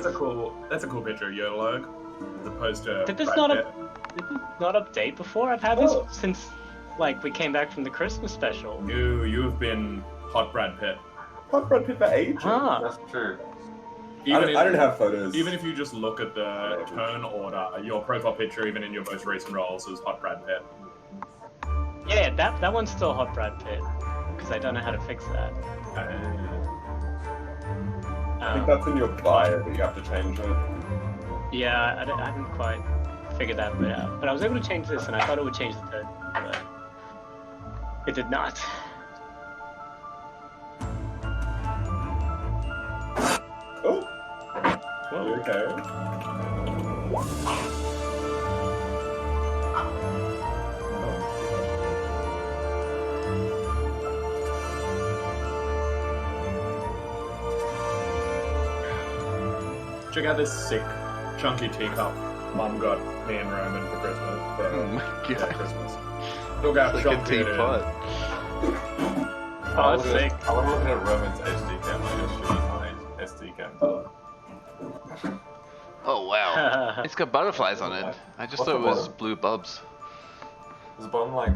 That's a cool picture of Yodelog, as opposed to Did this Brad not Pitt. did this not update before? I've had this since like we came back from the Christmas special. You have been hot Brad Pitt. Hot Brad Pitt for ages. Ah. That's true. I don't have photos. Even if you just look at the turn order, your profile picture, even in your most recent roles, is hot Brad Pitt. Yeah, that one's still hot Brad Pitt because I don't know how to fix that. I think that's in your bio, but you have to change it. Yeah, I haven't quite figured that bit out. But I was able to change this, and I thought it would change the third, but it did not. Oh, Whoa. you okay? Check out this sick, chunky teacup Mum got me and Roman for Christmas. Oh my For god. Christmas. Look out, It's like a shop theater. teapot. Oh, that's sick. I love looking at Roman's HD cam, like a shitty SD cam. Oh wow. It's got butterflies on it. I just What's thought it the was bottom? blue bulbs. Is the bottom like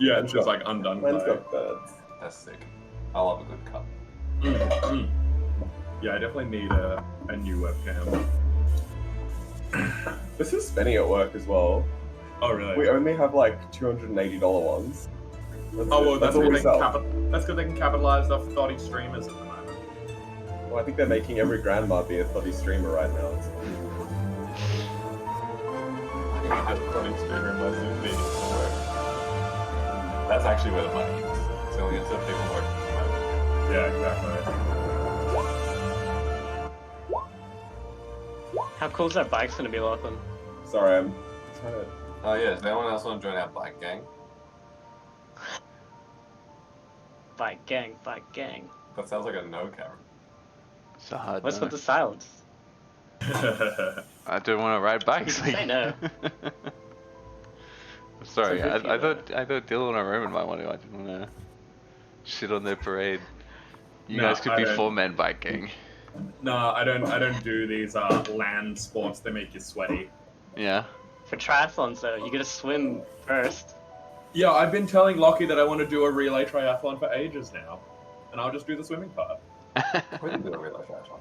Yeah, it's just like undone. Mine's by- got birds. That's sick. I love a good cut. Yeah, I definitely need a new webcam. This is spending at work as well. Oh, really? We only have like $280 ones. Oh, well, that's all because we sell. they can capitalize off thotty streamers at the moment. Well, I think they're making every grandma be a thotty streamer right now. So. I think we just put in streamer and most of meetings to work. That's actually where the money is. Selling it to people working from home. Yeah, exactly. How cool is that bike's gonna be, Lachlan? Sorry, I'm trying to. Oh yeah, does anyone else want to join our bike gang? Bike gang, bike gang. That sounds like a no, Cameron. It's a hard What's no. with the silence? I don't want to ride bikes. Say no. Sorry, So I thought Dylan or Roman might want to. I didn't want to shit on their parade. You No, guys could I be don't. 4-man bike gang. No, I don't do these land sports that make you sweaty. Yeah. For triathlons though, you gotta swim first. Yeah, I've been telling Lockie that I want to do a relay triathlon for ages now, and I'll just do the swimming part. We can do a real life triathlon.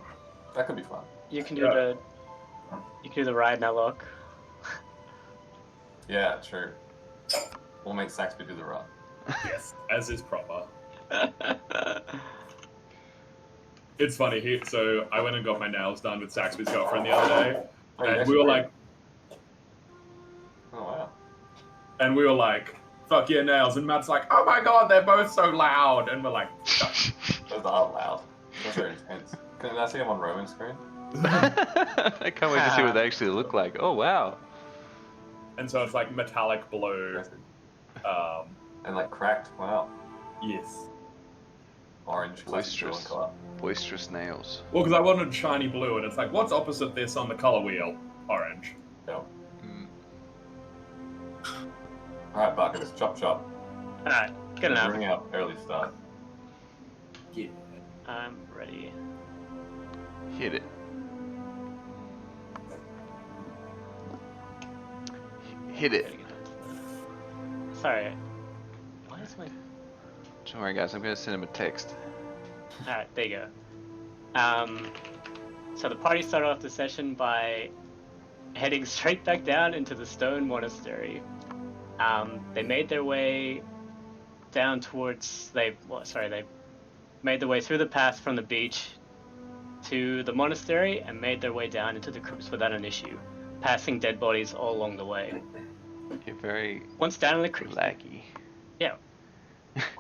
That could be fun. You can do Yeah. you can do the ride now, look. Yeah, true. We'll make Saxby do the run. Yes, as is proper. It's funny. So I went and got my nails done with Saxby's girlfriend the other day, Oh, you and actually we were did? like, Oh wow. "Fuck yeah, nails!" And Matt's like, "Oh my god, they're both so loud," and we're like, "Shut." Those are loud. Those are intense. Can I see them on Roman's screen? I can't wait to see what they actually look like. Oh wow. And so it's like metallic blue. And like cracked. Wow. Yes. Orange. classic Boisterous. Dylan colour. Boisterous nails. Well, because I wanted shiny blue, and it's like, what's opposite this on the color wheel? Orange. Yep. Mm. Alright, Buckets. Chop chop. Alright, good enough. Bring out early start. Yeah. I'm ready. Hit it. Hit it. Sorry. Why is my Don't worry, guys. I'm gonna send him a text. Alright, there you go. So the party started off the session by heading straight back down into the stone monastery. They made their way down towards they made their way through the path from the beach to the monastery and made their way down into the crypts without an issue, passing dead bodies all along the way. You're very Once down in the crypt, laggy. yeah.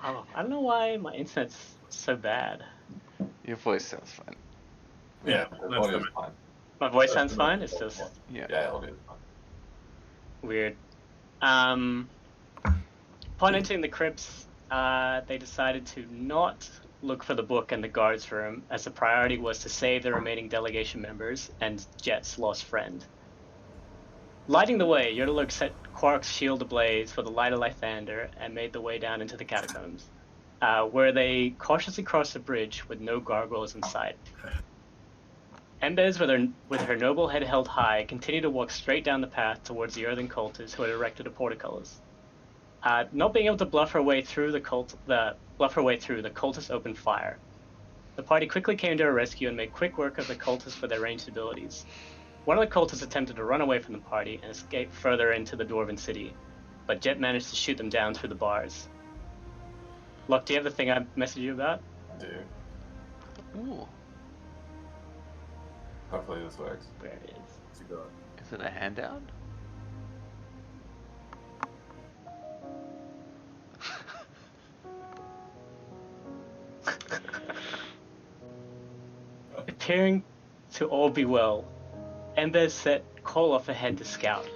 Wow, I don't know why my internet's so bad. Your voice sounds fine. Yeah, The that's audio's the- fine. My voice sounds fine. It's just Yeah. Yeah, audio's fine. weird. Upon entering the crypts, they decided to not look for the book in the guards room, as the priority was to save the remaining delegation members and Jet's lost friend. Lighting the way, Yodelug set Quark's shield ablaze for the light of Lythander and made the way down into the catacombs, where they cautiously crossed the bridge with no gargoyles in sight. Embez, with her noble head held high, continued to walk straight down the path towards the earthen cultists who had erected a portcullis. Not being able to bluff her way through, the cultists opened fire. The party quickly came to her rescue and made quick work of the cultists with their ranged abilities. One of the cultists attempted to run away from the party and escape further into the Dwarven city, but Jet managed to shoot them down through the bars. Locke, do you have the thing I messaged you about? I do. Ooh. Hopefully this works. Where it is. It's a good one. Is it a handout? Appearing to all be well, Embez set Koloff ahead to scout.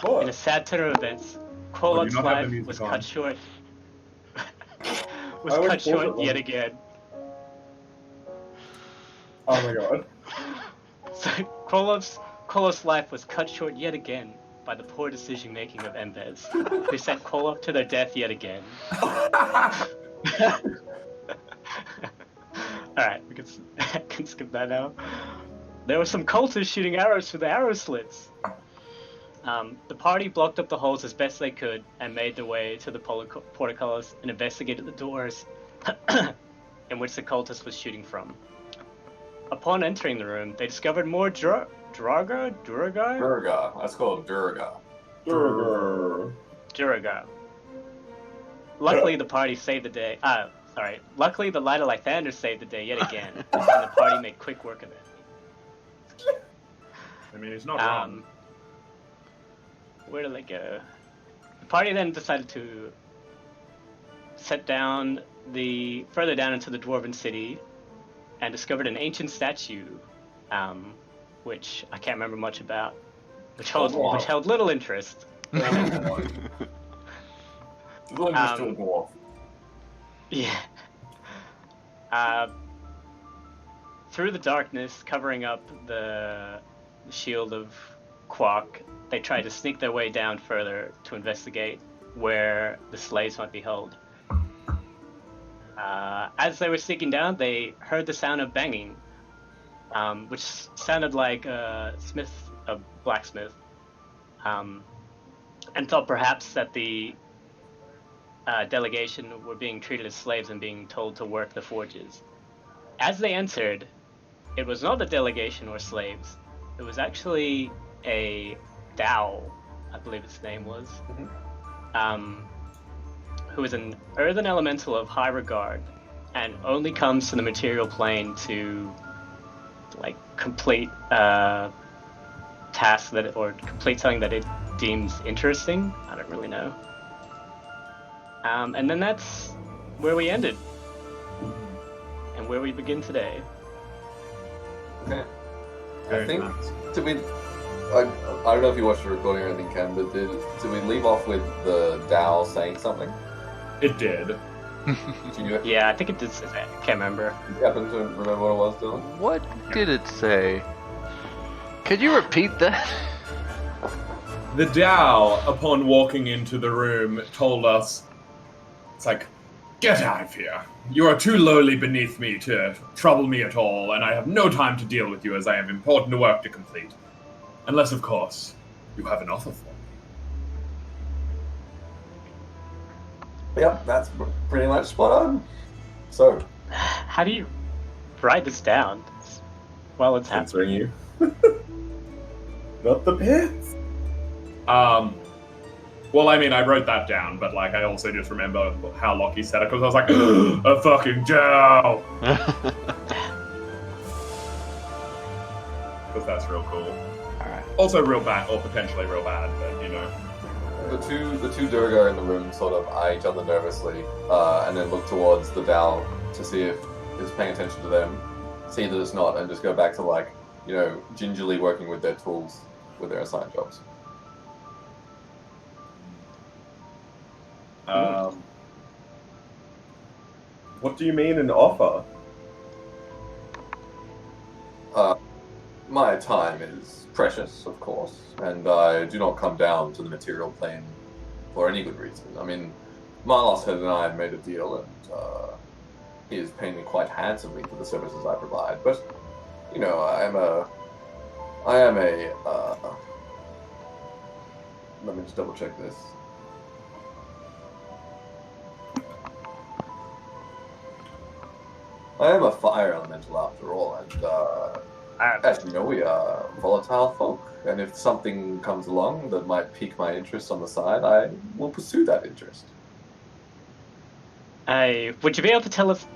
What? In a sad turn of events, do Koloff's not have the life music was on. cut short. I always pause it yet when- again. Oh my god. So Koloff's life was cut short yet again by the poor decision making of Embez, who sent Koloff to their death yet again. Alright, we can skip that now. There were some cultists shooting arrows through the arrow slits. The party blocked up the holes as best they could and made their way to the portcullis and investigated the doors in which the cultist was shooting from. Upon entering the room, they discovered more Duragar? Durga. That's called Durga. Duragar. Luckily, the party saved the day. Luckily, the Light of Lythander saved the day yet again, and the party made quick work of it. I mean, it's not wrong. Where did they go? The party then decided to set down further down into the Dwarven city and discovered an ancient statue, which I can't remember much about, which held little interest. Little just to a dwarf. Yeah. Through the darkness covering up the shield of Quark, they tried to sneak their way down further to investigate where the slaves might be held. As they were sneaking down, they heard the sound of banging, which sounded like a blacksmith, and thought perhaps that the delegation were being treated as slaves and being told to work the forges. As they entered, it was not the delegation or slaves. It was actually a Dao, I believe its name was, who is an earthen elemental of high regard and only comes to the material plane to complete tasks or complete something that it deems interesting. I don't really know. And then that's where we ended and where we begin today. Okay. I Very think nice. did we? I don't know if you watched the recording or anything, Ken, but did we leave off with the Dow saying something? It did. Do you Yeah, I think it did say that. I can't remember. happen to remember what it was, Dylan? What did it say? Could you repeat that? The Dow, upon walking into the room, told us, it's like, get out of here. You are too lowly beneath me to trouble me at all, and I have no time to deal with you as I have important work to complete. Unless, of course, you have an offer for me. Yep, that's pretty much spot on. So, How do you write this down while it's happening? Answering you. Not the pits. Well, I mean, I wrote that down, but, I also just remember how Lockie said it, because I was like, a fucking Dow! Because that's real cool. Alright. Also real bad, or potentially real bad, but, you know. the two Durga in the room sort of eye each other nervously, and then look towards the Dow to see if it's paying attention to them. See that it's not, and just go back to gingerly working with their tools with their assigned jobs. What do you mean an offer? My time is precious, of course, and I do not come down to the material plane for any good reason. I mean, Marlos and I made a deal, and he is paying me quite handsomely for the services I provide, but, you know, I am a, let me just double check this. I am a fire elemental after all, and as you know, we are volatile folk, and if something comes along that might pique my interest on the side, I will pursue that interest. Would you be able to tell us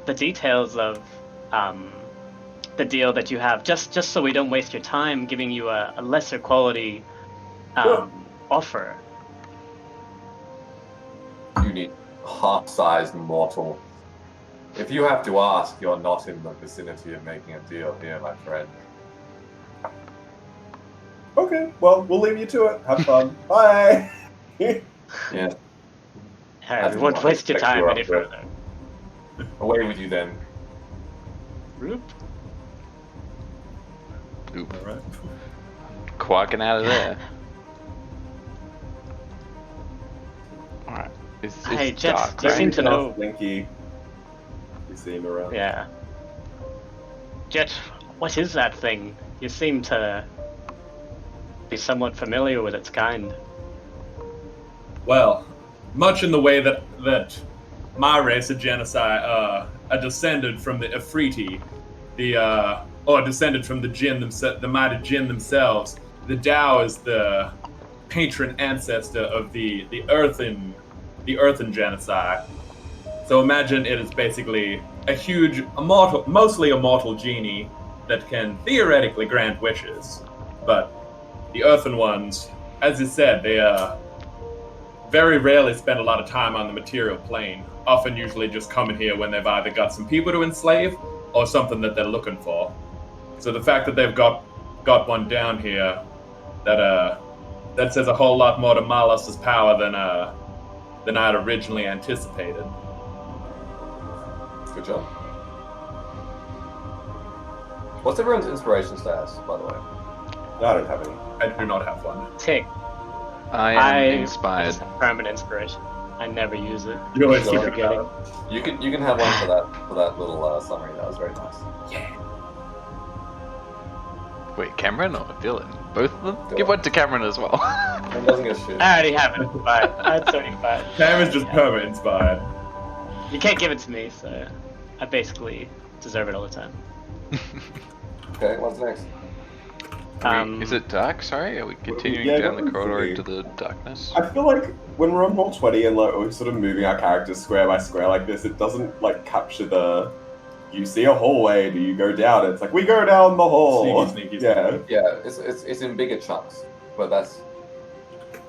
the details of the deal that you have, just so we don't waste your time giving you a lesser quality offer? You need half-sized mortal. If you have to ask, you're not in the vicinity of making a deal here, my friend. Okay, well, we'll leave you to it. Have fun. Bye. Yeah. We won't waste your time any further. Away with you then. Roop. Oop. All right. Quacking out of there. Alright. It's Hey, Jets, dark, you right? seem to know. Blinky. You see him around. Yeah. Jet, what is that thing? You seem to be somewhat familiar with its kind. Well, much in the way that my race of genocide are descended from the Afriti, or descended from the Jinn the mighty Jinn themselves. The Dao is the patron ancestor of the earthen genocide. So imagine it is basically a huge, mostly immortal genie that can theoretically grant wishes. But the earthen ones, as you said, they very rarely spend a lot of time on the material plane. Often usually just coming here when they've either got some people to enslave or something that they're looking for. So the fact that they've got one down here that says a whole lot more to Malus's power than I'd originally anticipated. Good job. What's everyone's inspiration status, by the way? No, I don't have any. I do not have one. Tick. I am inspired. Just have permanent inspiration. I never use it. You always I keep talk forgetting. about You can have one for that little summary. That was very nice. Wait, Cameron or Dylan? Both of them? Dylan. Give one to Cameron as well. It doesn't get shit. I already have it, but it's only fine. Cameron's just perma inspired. You can't give it to me, so I basically deserve it all the time. Okay, what's next? Is it dark? Sorry, are we continuing Yeah, down the corridor definitely. into the darkness? I feel like when we're on roll 20 and like we're sort of moving our characters square by square like this, it doesn't like capture the. You see a hallway, do you go down? It's like we go down the hall. Sneaky. Yeah. Yeah, it's in bigger chunks, but that's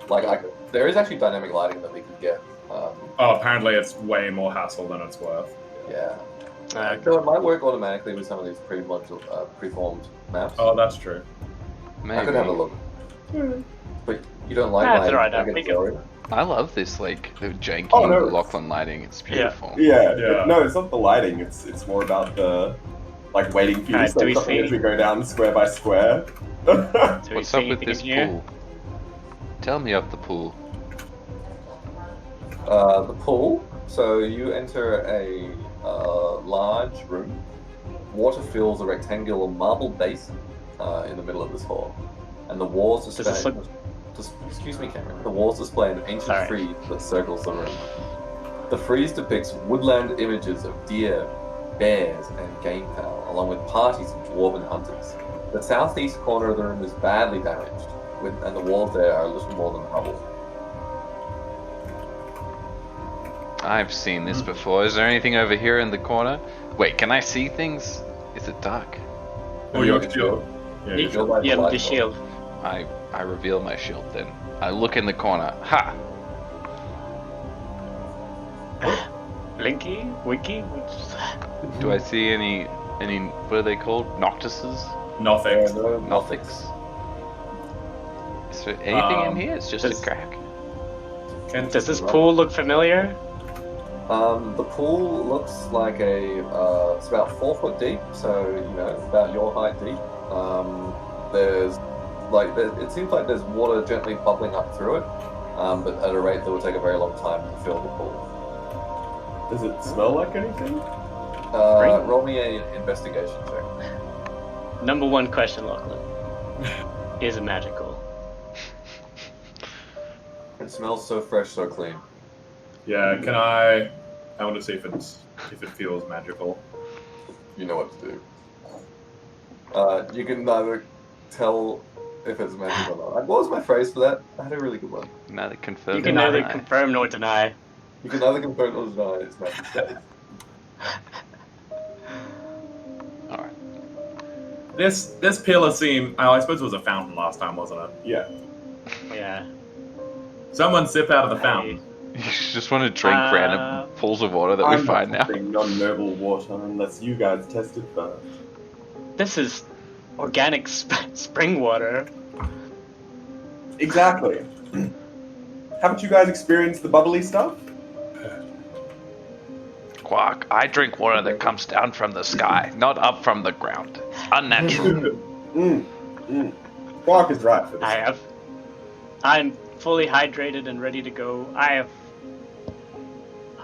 like there is actually dynamic lighting that we could get. Oh, apparently it's way more hassle than it's worth. Yeah. Uh, So it might work automatically with some of these preformed maps. Oh, that's true. Maybe. I could have a look. But you don't like That's lighting, alright, I I'll get pick it. sorry. I love this, like, the janky Oh, no. Lachlan lighting. It's beautiful. Yeah. Yeah. No, it's not the lighting. It's more about the like waiting for you to Alright, do say we something see- as we go down square by square. do we What's see up with anything this in here? pool? Tell me of the pool. The pool. So you enter a large room. Water fills a rectangular marble basin in the middle of this hall, and the walls Does this display. Excuse me, Cameron. The walls display an ancient Sorry. frieze that circles the room. The frieze depicts woodland images of deer, bears, and game fowl, along with parties of dwarven hunters. The southeast corner of the room is badly damaged, and the walls there are a little more than rubble. I've seen this before. Is there anything over here in the corner? Wait, can I see things? Is it dark? Oh, your shield. Yeah, your shield. Like Yeah, light the shield. I reveal my shield then. I look in the corner. Ha! Blinky? Winky? Do I see any what are they called? Noctuses? Nothing. Nothics? Is there anything in here? It's just a does- crack. Does this pool look familiar? The pool looks like it's about 4 foot deep, so you know about your height deep. It seems like there's water gently bubbling up through it, but at a rate that would take a very long time to fill the pool. Does it smell like anything? Roll me an investigation check. Number one question, Lachlan. Is it magical? It smells so fresh, so clean. Yeah, can I want to see if it feels magical. You know what to do. You can neither tell if it's magic or not. What was my phrase for that? I had a really good one. Neither confirm. You can nor neither deny. confirm nor deny. You can neither confirm or deny it's magic. All right. This pillar seemed. I suppose it was a fountain last time, wasn't it? Yeah. Yeah. Someone sip out of the fountain. You just want to drink random pools of water that we I'm find now. not drinking non-noble water unless you guys test it first. This is organic spring water. Exactly. Haven't you guys experienced the bubbly stuff? Quark, I drink water that comes down from the sky, not up from the ground. Unnatural. Quark is right for this. I'm fully hydrated and ready to go. I'm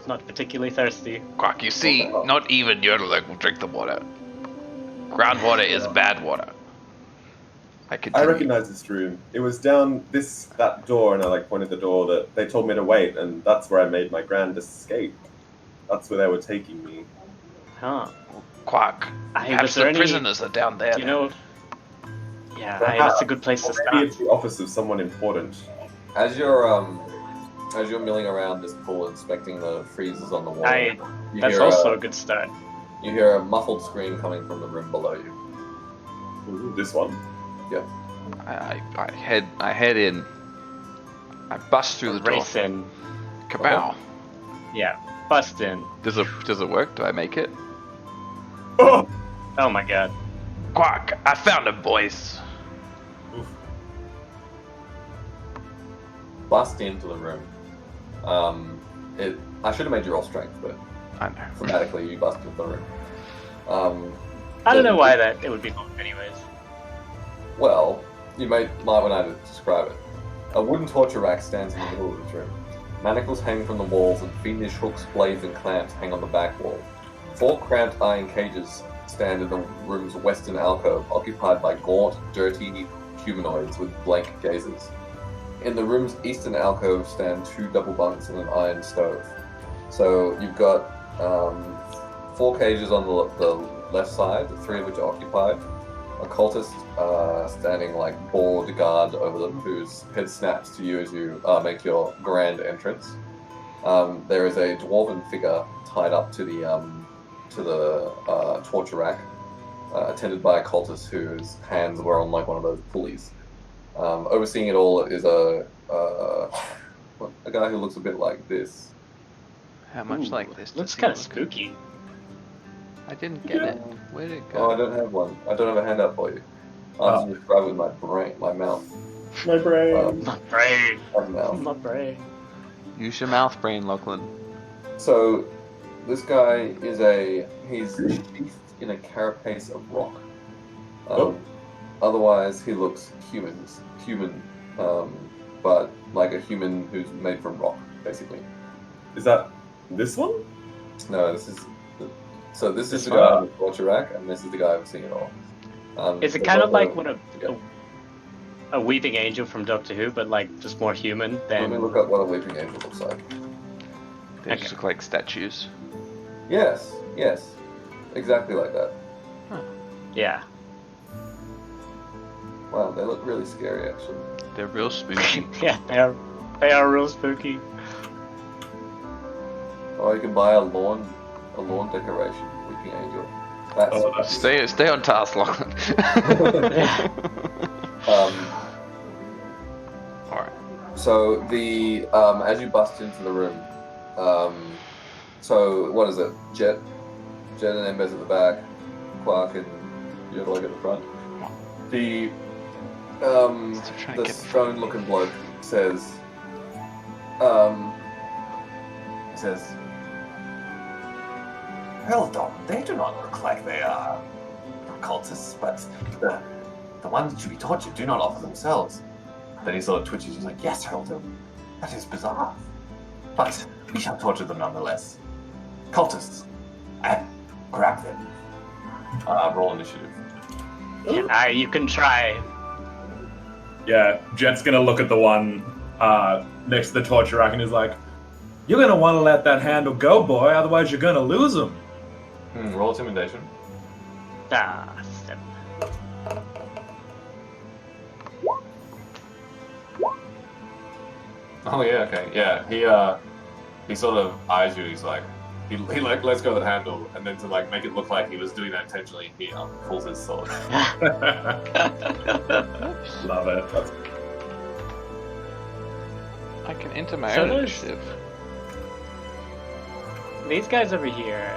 not particularly thirsty. Quark, you see, not even Yodeling will drink the water. Groundwater is bad water. I I continue. recognize this room. It was down that door, and I pointed the door that they told me to wait, and that's where I made my grand escape. That's where they were taking me. Huh. Quark, Was perhaps there the any- prisoners are down there. Do you know? Yeah, Perhaps. that's a good place to Or maybe start. it's the office of someone important. As you're milling around this pool, inspecting the freezers on the wall, you That's hear also a good start. you hear a muffled scream coming from the room below you. Ooh, this one. I head in. I bust through the door. Race in. Kabow. Yeah. Bust in. Does it work? Do I make it? Oh! Oh my god. Quark, I found him, boys. Bust into the room. I should have made you roll strength, but I know. thematically you bust into the room. I don't know why it would be long anyways. Well, you might want to describe it. A wooden torture rack stands in the middle of this room. Manacles hang from the walls, and fiendish hooks, blades, and clamps hang on the back wall. 4 cramped iron cages stand in the room's western alcove, occupied by gaunt, dirty humanoids with blank gazes. In the room's eastern alcove stand 2 double bunks and an iron stove. So you've got 4 cages on the left side, 3 of which are occupied. A cultist standing like bored guard over them, whose head snaps to you as you make your grand entrance. There is a dwarven figure tied up to the torture rack, attended by a cultist whose hands were on like one of those pulleys. Overseeing it all is a guy who looks a bit like this. How much Ooh, like this? Looks does he kind of look? spooky. I didn't get it. Where did it Oh, I go? don't have one. I don't have a handout for you. I'll just describe it with my brain, my mouth. My brain. My brain. My mouth. My brain. Use your mouth brain, Lachlan. So, this guy he's sheathed in a carapace of rock. Otherwise, he looks human, but like a human who's made from rock, basically. Is that this one? No, this is the This guy one? on the torture rack, and this is the guy overseeing it all. Is it there's kind of also- like what a weeping angel from Doctor Who, but like just more human Let me than? look up what a weeping angel looks like. They just look like statues. Yes, exactly like that. Yeah. Wow, they look really scary, actually. They're real spooky. Yeah, they are real spooky. Oh, you can buy a lawn decoration, weeping angel. That's Oh, that's- Stay on task, Lachlan. Alright. So the as you bust into the room, so what is it? Jet and Embers at the back, Quark and Yodeling at the front. The Still trying to the get the stone-looking bloke says, Well, Dom, they do not look like they are cultists, but the ones to be tortured do not offer themselves. Then he sort of twitches. He's like, yes, Heraldum, that is bizarre. But we shall torture them nonetheless. Cultists, and grab them. Roll initiative. You can try. Yeah, Jet's gonna look at the one next to the torture rack and is like, "You're gonna want to let that handle go, boy. Otherwise, you're gonna lose him." Roll intimidation. 7. Oh yeah, okay, yeah. He sort of eyes you. He's like, he like lets go of the handle, and then to like make it look like he was doing that intentionally, he pulls his sword. Love it. That's... I can enter my So own there's- initiative. These guys over here,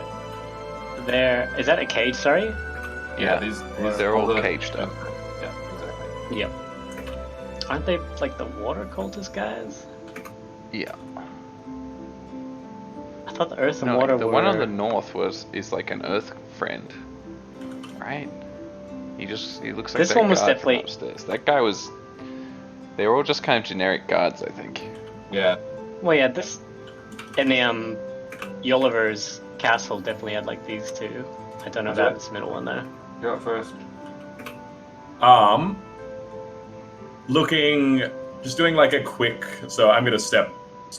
is that a cage, sorry? Yeah, these they're all the- caged up. Yeah, exactly. Yep. Aren't they like the water cultist guys? Yeah. I thought the earth and No, water the were... one on the north is like an earth friend, right? He looks like This that one was guard from definitely- upstairs. That guy was. They were all just kind of generic guards, I think. Yeah, Well, yeah, this... In the, Yoliver's castle definitely had like these two. I don't know Okay. about this middle one though. you're up first. Looking, just doing like a quick. So I'm gonna step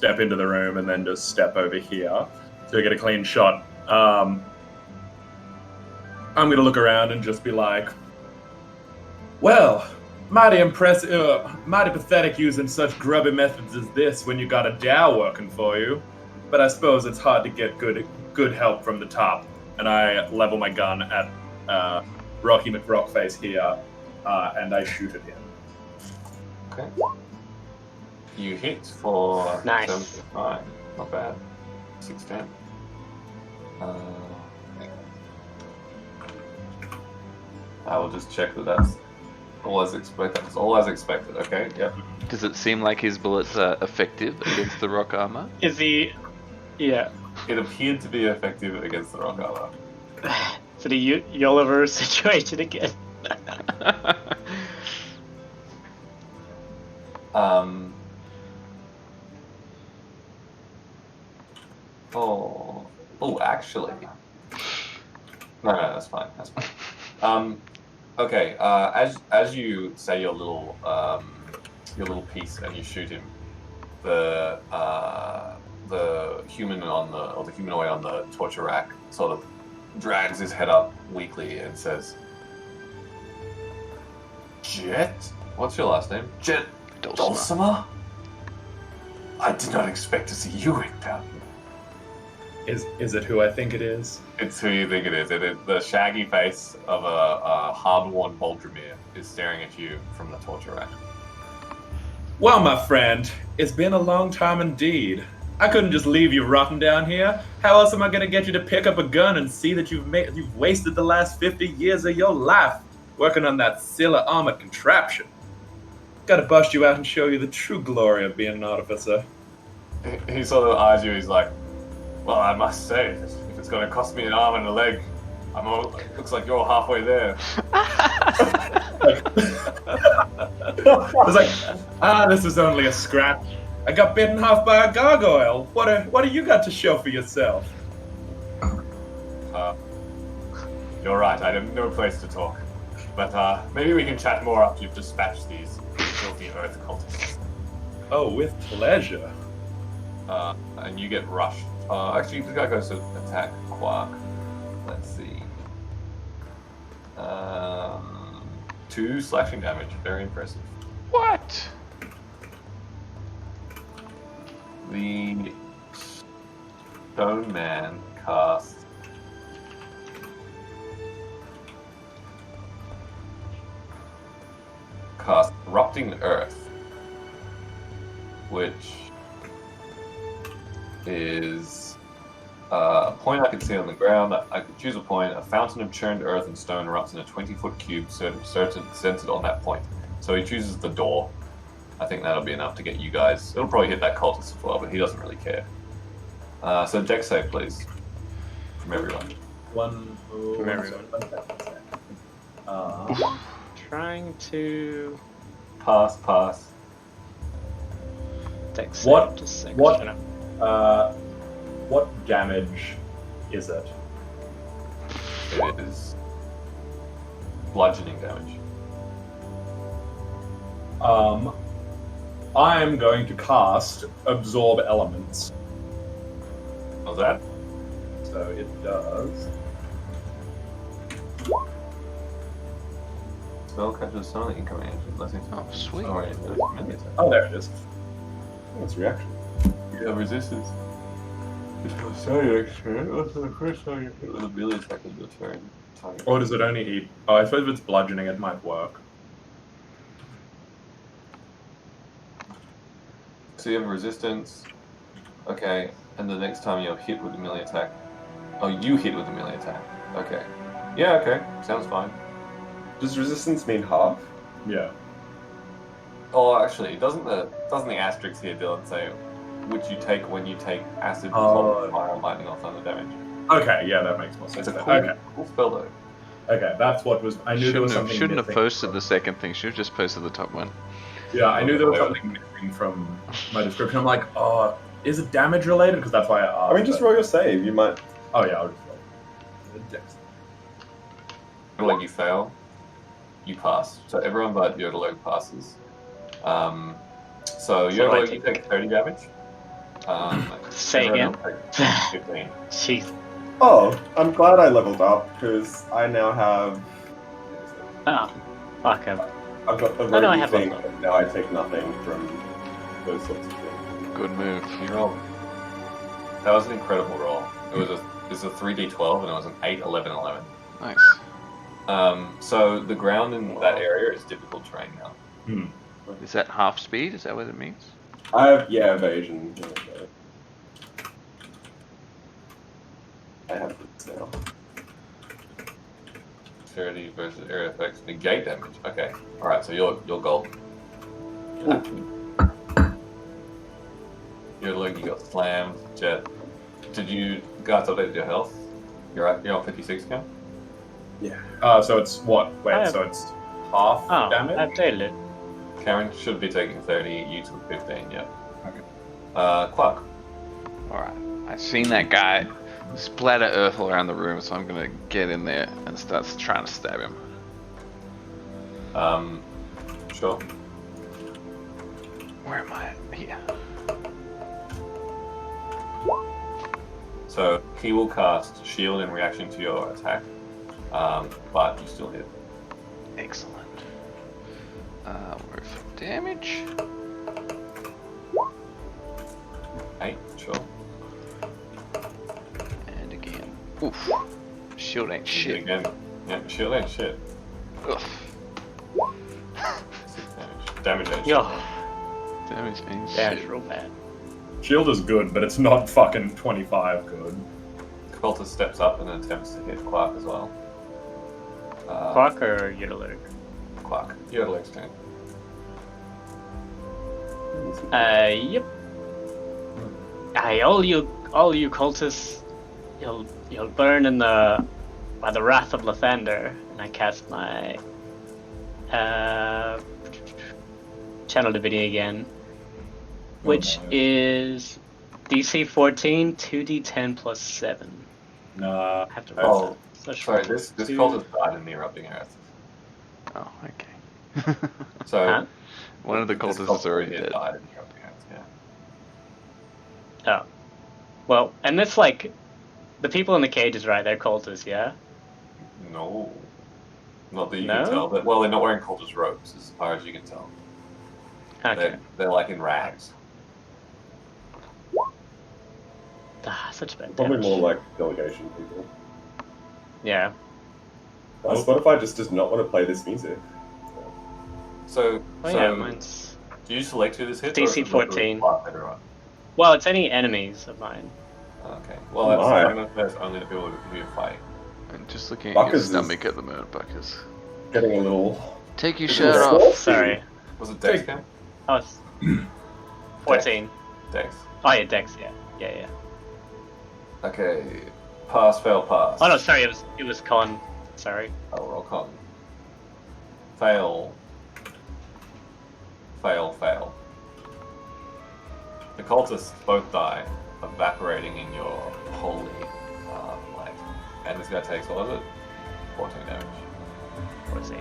into the room and then just step over here to get a clean shot. I'm gonna look around and just be like, "Well, mighty impressive, mighty pathetic using such grubby methods as this when you got a Dow working for you. But I suppose it's hard to get good help from the top." And I level my gun at Rocky McRockface here, and I shoot at him. Okay. You hit for Nice. 75. Not bad. 16. I will just check that that's all as expected. That's all as expected. Okay. Yep. Does it seem like his bullets are effective against the rock armor? Is he... Yeah. It appeared to be effective against the rock armor. So the Yoliver situation again. Oh, actually. No, that's fine. That's fine. Okay. As you say your little piece and you shoot him, the humanoid on the torture rack sort of drags his head up weakly and says, "Jet, what's your last name? Jet Dulcimer? I did not expect to see you in town." Is it who I think it is? It's who you think it is. It is the shaggy face of a hard-worn Boldramir is staring at you from the torture rack. Well, my friend, it's been a long time indeed. I couldn't just leave you rotting down here. How else am I gonna get you to pick up a gun and see that you've wasted the last 50 years of your life working on that Scylla armored contraption? Gotta bust you out and show you the true glory of being an artificer. He sort of eyes you. He's like, "Well, I must say, if it's going to cost me an arm and a leg, looks like you're halfway there." I was like, this is only a scratch. I got bitten half by a gargoyle. What do you got to show for yourself? You're right. I have no place to talk, but maybe we can chat more after you've dispatched these filthy earth cultists. Oh, with pleasure. And you get rushed. Actually, this guy goes to attack Quark. Let's see. 2 slashing damage. Very impressive. What? The Stone Man casts Erupting Earth, which is a point I could see on the ground. I could choose a point. A fountain of churned earth and stone erupts in a 20-foot cube centered on that point. So he chooses the door. I think that'll be enough to get you guys. It'll probably hit that cultist as well, but he doesn't really care. So dex save, please, from everyone. From everyone. Trying to... Pass. Dex save, What- just a second. what- What damage is it? It is bludgeoning damage. I'm going to cast Absorb Elements. How's that? So it does. Spell catches some incoming action. Blessing. Oh, sweet. Oh, there it is. That's reaction. You have resistance. Sorry, what's the first time you hit with a melee attack in your turn? Target. Or does it only eat? Oh, I suppose if it's bludgeoning, it might work. So you have resistance. Okay, and the next time you're hit with a melee attack. Oh, you hit with a melee attack. Okay. Yeah, okay. Sounds fine. Does resistance mean half? Yeah. Oh, actually, doesn't the asterisk here, Dylan, say which you take when you take acid, Oh. cold, fire, lightning, or thunder damage? Okay, yeah, that makes more sense. It's a Okay, cool spell though. okay, that's what was. I knew there was something. Shouldn't have missing posted from- the second thing. Should have just posted the top one. Yeah, I knew there was something missing from my description. I'm like, oh, is it damage related? Because that's why I asked. I mean, just but- roll your save. You might. Oh yeah, I'll just roll. Dex. When you fail, you pass. So everyone but Yodelog passes. So So Yodelog, I you take 30 damage. Say everyone again. else takes 15. Jeez. Oh, I'm glad I leveled up because I now have. Oh, fuck. I've got the No, I rogue have thing, leveled up. and now I take nothing from those sorts of things. Good move. You roll. That was an incredible roll. It was a 3d12 and it was an 8, 11, 11. Nice. So the ground in that area is difficult terrain now. Is that half speed? Is that what it means? I have evasion. Yeah, okay. I have this now. 30 versus area effects. Negate damage. Okay. Alright, so you're gold. Yodeling, you got slammed. Jet. Did you guys update your health? You're on 56 count? So it's what? Wait, I have- so it's half Oh, damage? I've tailed it. Karen should be taking 30, you took 15, yeah. Okay. Quark. Alright. I've seen that guy splatter earth all around the room, so I'm gonna get in there and start trying to stab him. Sure. Where am I? Here. So he will cast shield in reaction to your attack, but you still hit. Excellent. Where for damage? 8, sure. And again. Oof. Shield ain't shit. Again. Yeah, shield ain't shit. Ugh. 6 damage. Damage ain't Yo, Damage ain't that's shit. real bad. Shield is good, but it's not fucking 25 good. shit. Cultist steps up and attempts to hit Quark as well. Quark or Yodeler? Quark. Yodeleg's turn. Yep. Aye, all you cultists, you'll burn in the by the wrath of Lathander, and I cast my Channel Divinity again, which no. is DC 14, 2d10 plus 7. Nah. I have to Oh, roll that. So Sorry, this two- cultist died in the erupting earth. Oh, okay. So Huh? One of the this cultists is already here dead. died in the erupting earth, yeah. Oh. Well, and that's like the people in the cages, right? They're cultists, yeah? No. Not that you No? can tell, but well, they're not wearing cultist robes as far as you can tell. Okay. They're like in rags. Ah, such bad Probably damage. more like delegation people. Yeah. Spotify just does not want to play this music. So, Oh so yeah, mine's... do you select who this hits? DC or is it literally 14. Quark, everyone? Well, it's any enemies of mine. Okay. Well, Oh my. that's only the people who you fight. I'm just looking at Buckers your is- stomach at the moment, Buckers. Getting a little. Take your Is shirt it off. small? Sorry. Was it Dex Hey. count? Oh, it's 14. Dex. Oh yeah, Dex, yeah. Yeah. Okay. Pass, fail, pass. Oh no, sorry, it was con. Sorry. Oh, roll con. Fail. Fail, fail. The cultists both die, evaporating in your holy light. And this guy takes, what was it? 14 damage. 14.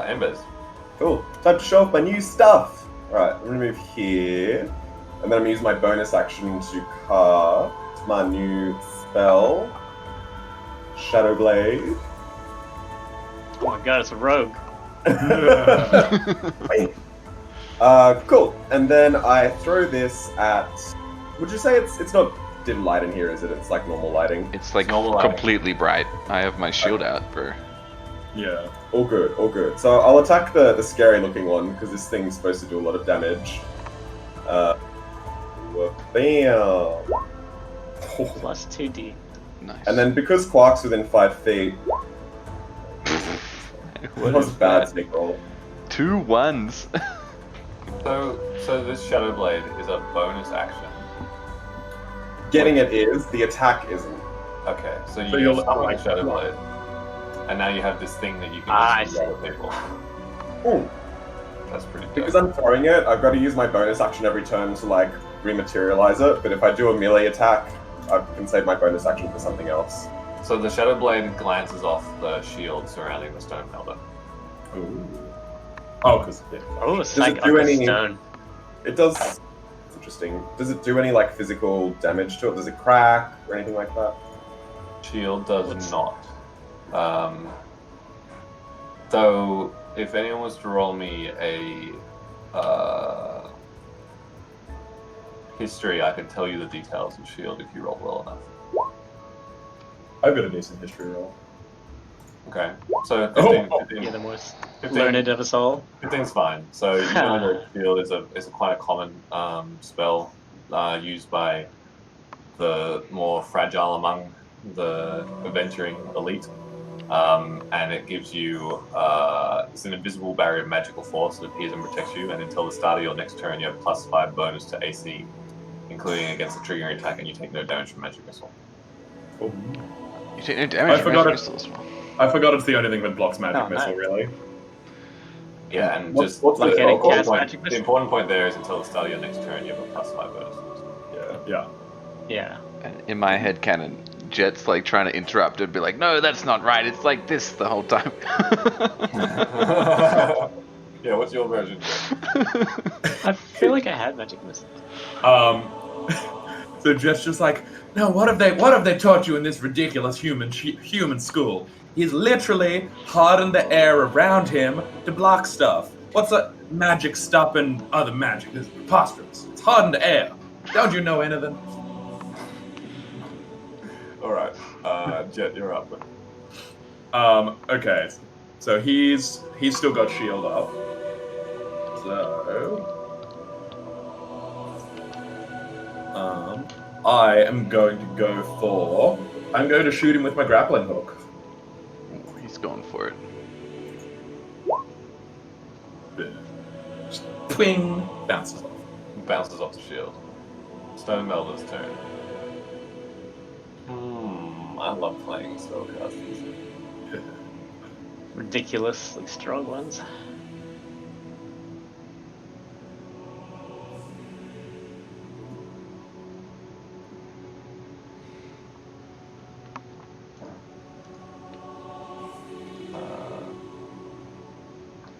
Embers. Cool. Time to show off my new stuff. Alright, I'm gonna move here. And then I'm gonna use my bonus action to cast my new spell. Shadow Blade. Oh my god, it's a rogue. Cool. And then I throw this at. Would you say it's not dim light in here, is it? It's like normal lighting. It's like Normal lighting. completely bright. I have my shield out, bro. Yeah. All good, all good. So I'll attack the scary looking one because this thing's supposed to do a lot of damage. Bam. Plus 2d. Nice. And then because Quark's within 5 feet, What that was is a bad that? sneak roll. 2 1s. So this Shadow Blade is a bonus action. Getting it is, the attack isn't. Okay, so So you you're summon like- the Shadow Blade, and now you have this thing that you can Ah, use to I other people. Hmm. That's pretty good. Because I'm throwing it, I've got to use my bonus action every turn to like rematerialize it. But if I do a melee attack, I can save my bonus action for something else. So the Shadow Blade glances off the shield surrounding the Stone Melder. Ooh. Oh, because Oh, it's Does like it do under any- stone. It does. It's interesting. Does it do any like physical damage to it? Does it crack or anything like that? Shield does What's- not. Though, if anyone was to roll me a history, I can tell you the details of Shield if you roll well enough. I've got a decent history roll. Okay, so 15, Oh, 15, You're the most 15 learned of us all. 15's fine. So you know that Shield is a quite a common spell used by the more fragile among the adventuring elite. And it gives you it's an invisible barrier of magical force that appears and protects you, and until the start of your next turn you have +5 bonus to AC, including against the triggering attack, and you take no damage from magic missile. Cool. You take no damage from forgot magic it. missiles. I forgot it's the only thing that blocks magic Oh, missile, nice. really. Yeah, and What's- just what's the, the getting important cast point, magic the missile? important point there is until the start of your next turn you have a +5 bonus. Yeah. Yeah. And in my head canon, Jet's like trying to interrupt and be like, no, that's not right. It's like this the whole time. Yeah, what's your version? I feel like I had magic missile. So Jeff's just like, no, what have they taught you in this ridiculous human school? He's literally hardened the air around him to block stuff. What's that magic stopping other magic? This is preposterous. It's hardened air. Don't you know anything? Alright, Jet, you're up. Okay. So he's still got shield up. So I am going to go for. I'm going to shoot him with my grappling hook. Ooh, he's going for it. Just twing, bounces off. Bounces off the shield. Stone Melder's turn. I love playing spellcasters. Ridiculously strong ones.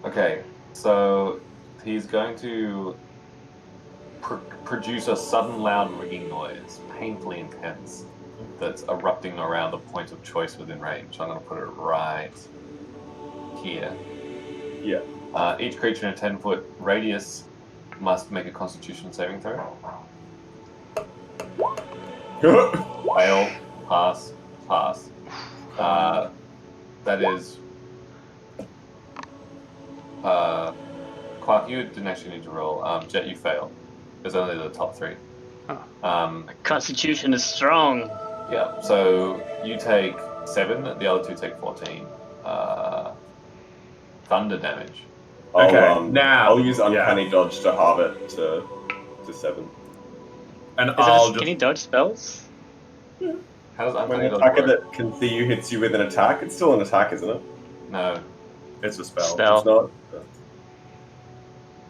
Okay, so he's going to produce a sudden loud ringing noise, painfully intense, that's erupting around the point of choice within range. I'm going to put it right here. Yeah. Each creature in a 10-foot radius must make a Constitution saving throw. Fail, pass, pass. That is. Quark, you didn't actually need to roll. Jet, you fail. There's only the top 3. Oh. Constitution is strong. Yeah, so you take 7, the other 2 take 14. Thunder damage. Okay, now- I'll use Uncanny Dodge to halve it to 7. And Is I'll can he just. dodge spells? How does When Uncanny an Dodge attacker work? that can see you hits you with an attack, it's still an attack, isn't it? No. It's a spell. Spell. It's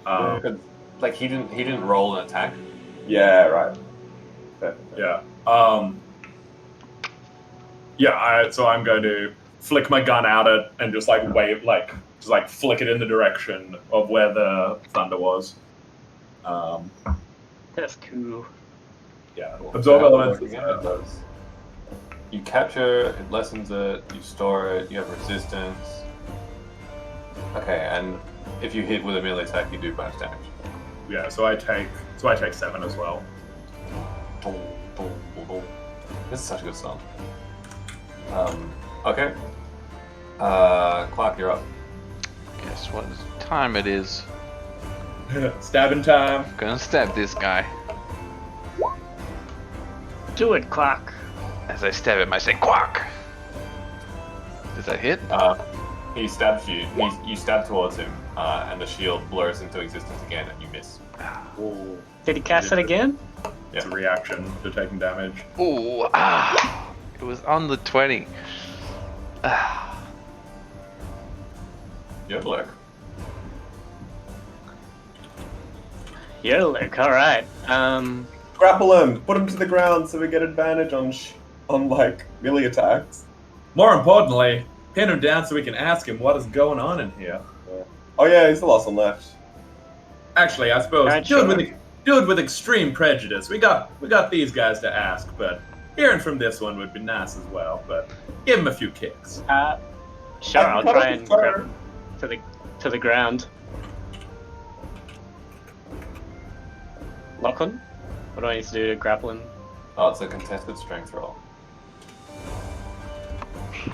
not. Like he didn't roll an attack. Yeah, right. Fair. Yeah. So I'm going to flick my gun at it and just like wave, just like flick it in the direction of where the thunder was. That's cool. Yeah, Cool. absorb So how elements. does it work again? It does. You capture, it lessens it, you store it, you have resistance. Okay, and if you hit with a melee attack, you do bonus damage. Yeah, so I take 7 as well. Boom, boom, boom, boom. This is such a good song. Okay. Clark, you're up. Guess what time it is? Stabbing time. Gonna stab this guy. Do it, Clark. As I stab him, I say quack. Does that hit? He stabs you. You stab towards him, and the shield blurs into existence again, and you miss. Ooh, Did he cast it again? it's a reaction to taking damage. Ooh, it was on the 20. You have luck. Yodelik, alright. Grapple him. Put him to the ground so we get advantage on like melee attacks. More importantly, pin him down so we can ask him what is going on in here. Oh yeah, he's the last one left. Actually, I suppose Alright, dude with extreme prejudice. We got these guys to ask, but hearing from this one would be nice as well. But give him a few kicks. Sure, I'll Cut try him and fire. grab him to the ground. Lachlan? What do I need to do to grapple him? Oh, it's a contested strength roll.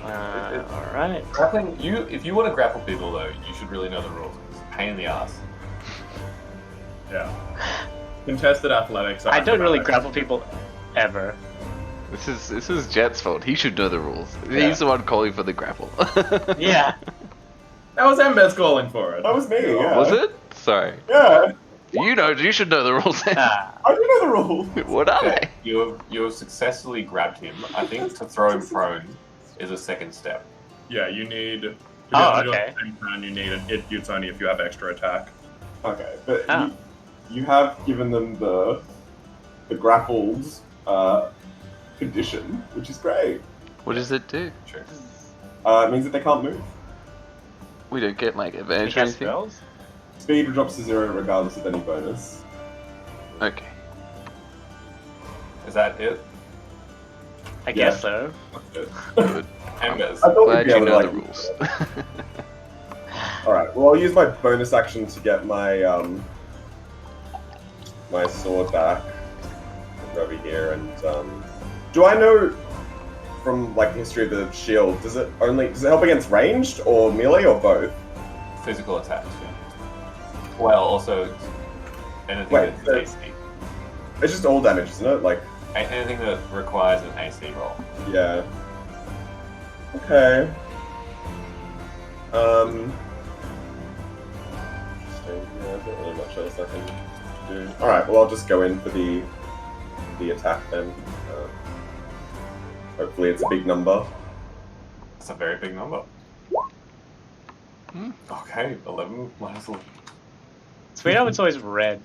Alright. Grappling, if you want to grapple people though, you should really know the rules. It's a pain in the ass. Yeah. Contested athletics. I don't really acrobatics. grapple people ever. This is Jet's fault. He should know the rules. Yeah. He's the one calling for the grapple. Yeah. That was Embed's calling for it. That was me. Yeah. Was it? Sorry. Yeah. You should know the rules. Ah, I do know the rules. What are they? You have successfully grabbed him. I think to throw him prone is a second step. Yeah, you need. To Oh, do it okay. at the same time, you need it. It's only if you have extra attack. Okay, but Ah. you have given them the grappled condition, which is great. What does it do? Sure. It means that they can't move. We don't get like he advantage or cast anything. spells? Speed drops to 0 regardless of any bonus. Okay. Is that it? I guess so. Good. Embers. I thought we'd Glad be you able to, know like, the rules. Alright, well I'll use my bonus action to get my my sword back over here and do I know from like the history of the shield, does it help against ranged or melee or both? Physical attacks. Yeah. Well, also anything Wait, that's so- AC. It's just all damage, isn't it? Like, Anything that requires an AC roll. yeah. Okay. Interesting. Yeah, there's not really much else I can do. Alright, well I'll just go in for the attack then. Hopefully it's a big number. That's a very big number. Hmm. Okay, 11 minus 11. Sweet home, it's always red.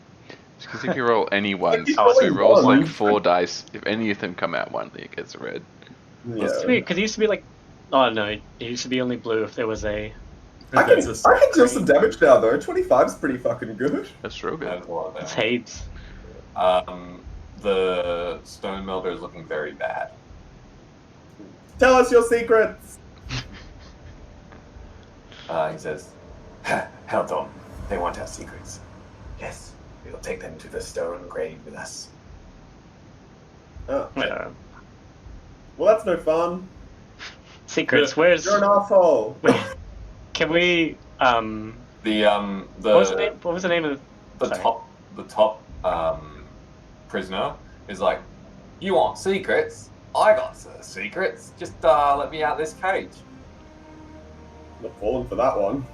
Because if you roll any ones, It's so he only rolls one. like 4 dice. If any of them come out one, then it gets red. Yeah. Sweet, because it used to be like. Oh no, it used to be only blue if there was a. I can deal some damage now though. 25 is pretty fucking good. That's real good. That's a lot of It's damage. Hades. The stone melter is looking very bad. Tell us your secrets. He says, "Hell, Dom, they want our secrets. Yes, we will take them to the stone grave with us." Oh, Uh, well, that's no fun. secrets. Where's? You're an asshole. Can we? The What was the name? What was the name of the Sorry. top prisoner is like, "You want secrets? I got secrets. Just let me out this cage." Not falling for that one.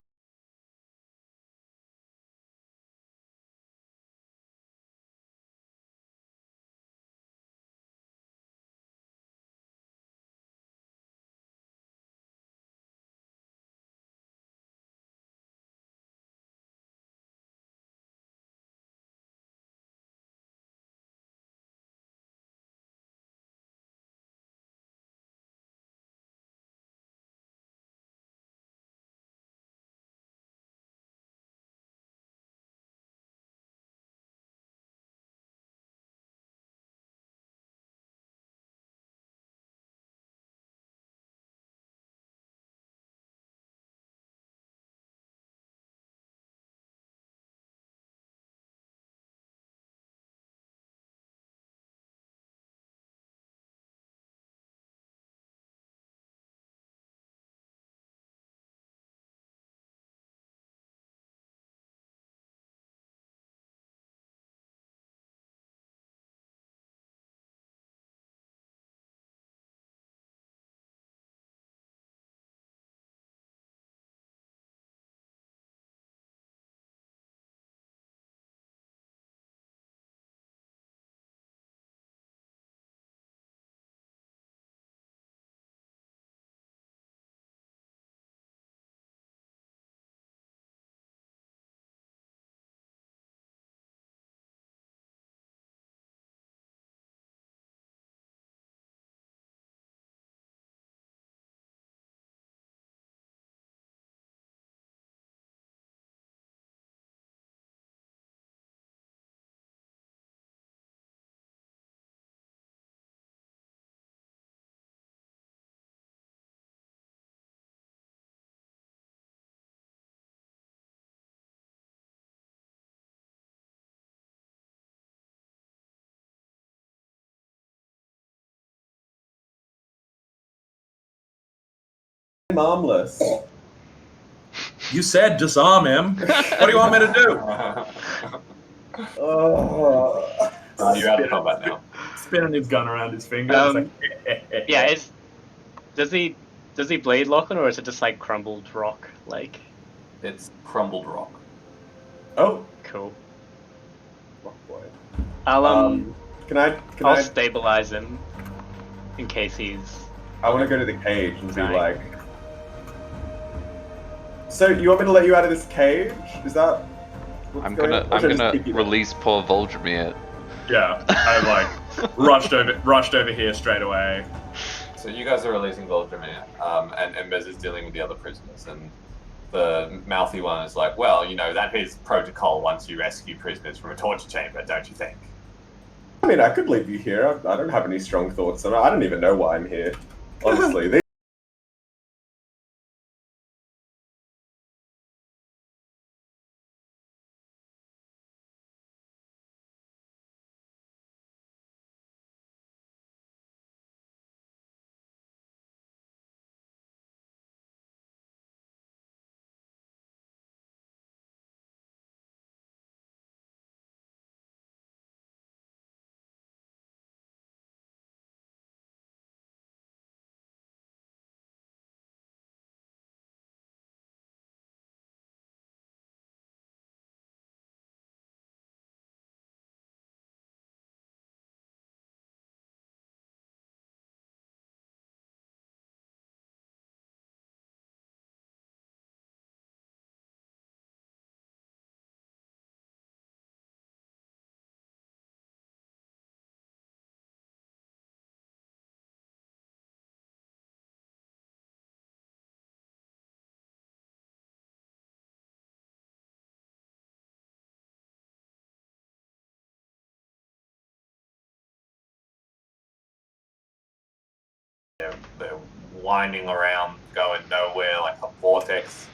armless. You said disarm him. What do you want me to do? Oh. You're out of combat now. Spinning his gun around his finger. Yeah, does he bleed, Lachlan, or is it just like crumbled rock? Like, It's crumbled rock. Oh, cool. rock boy. I'll Can I? I'll stabilize him in case he's. I want to go to the cage and be Right. like. So you want me to let you out of this cage? Is that? what's I'm going gonna on? Or should I just I'm keep gonna you there? release poor Voldemort. Yeah, I like rushed over here straight away. So you guys are releasing Voldemort, and Mez is dealing with the other prisoners, and the mouthy one is like, well, you know, that is protocol once you rescue prisoners from a torture chamber, don't you think? I mean, I could leave you here. I don't have any strong thoughts on it. I don't even know why I'm here. Honestly, They're winding around, going nowhere like a vortex.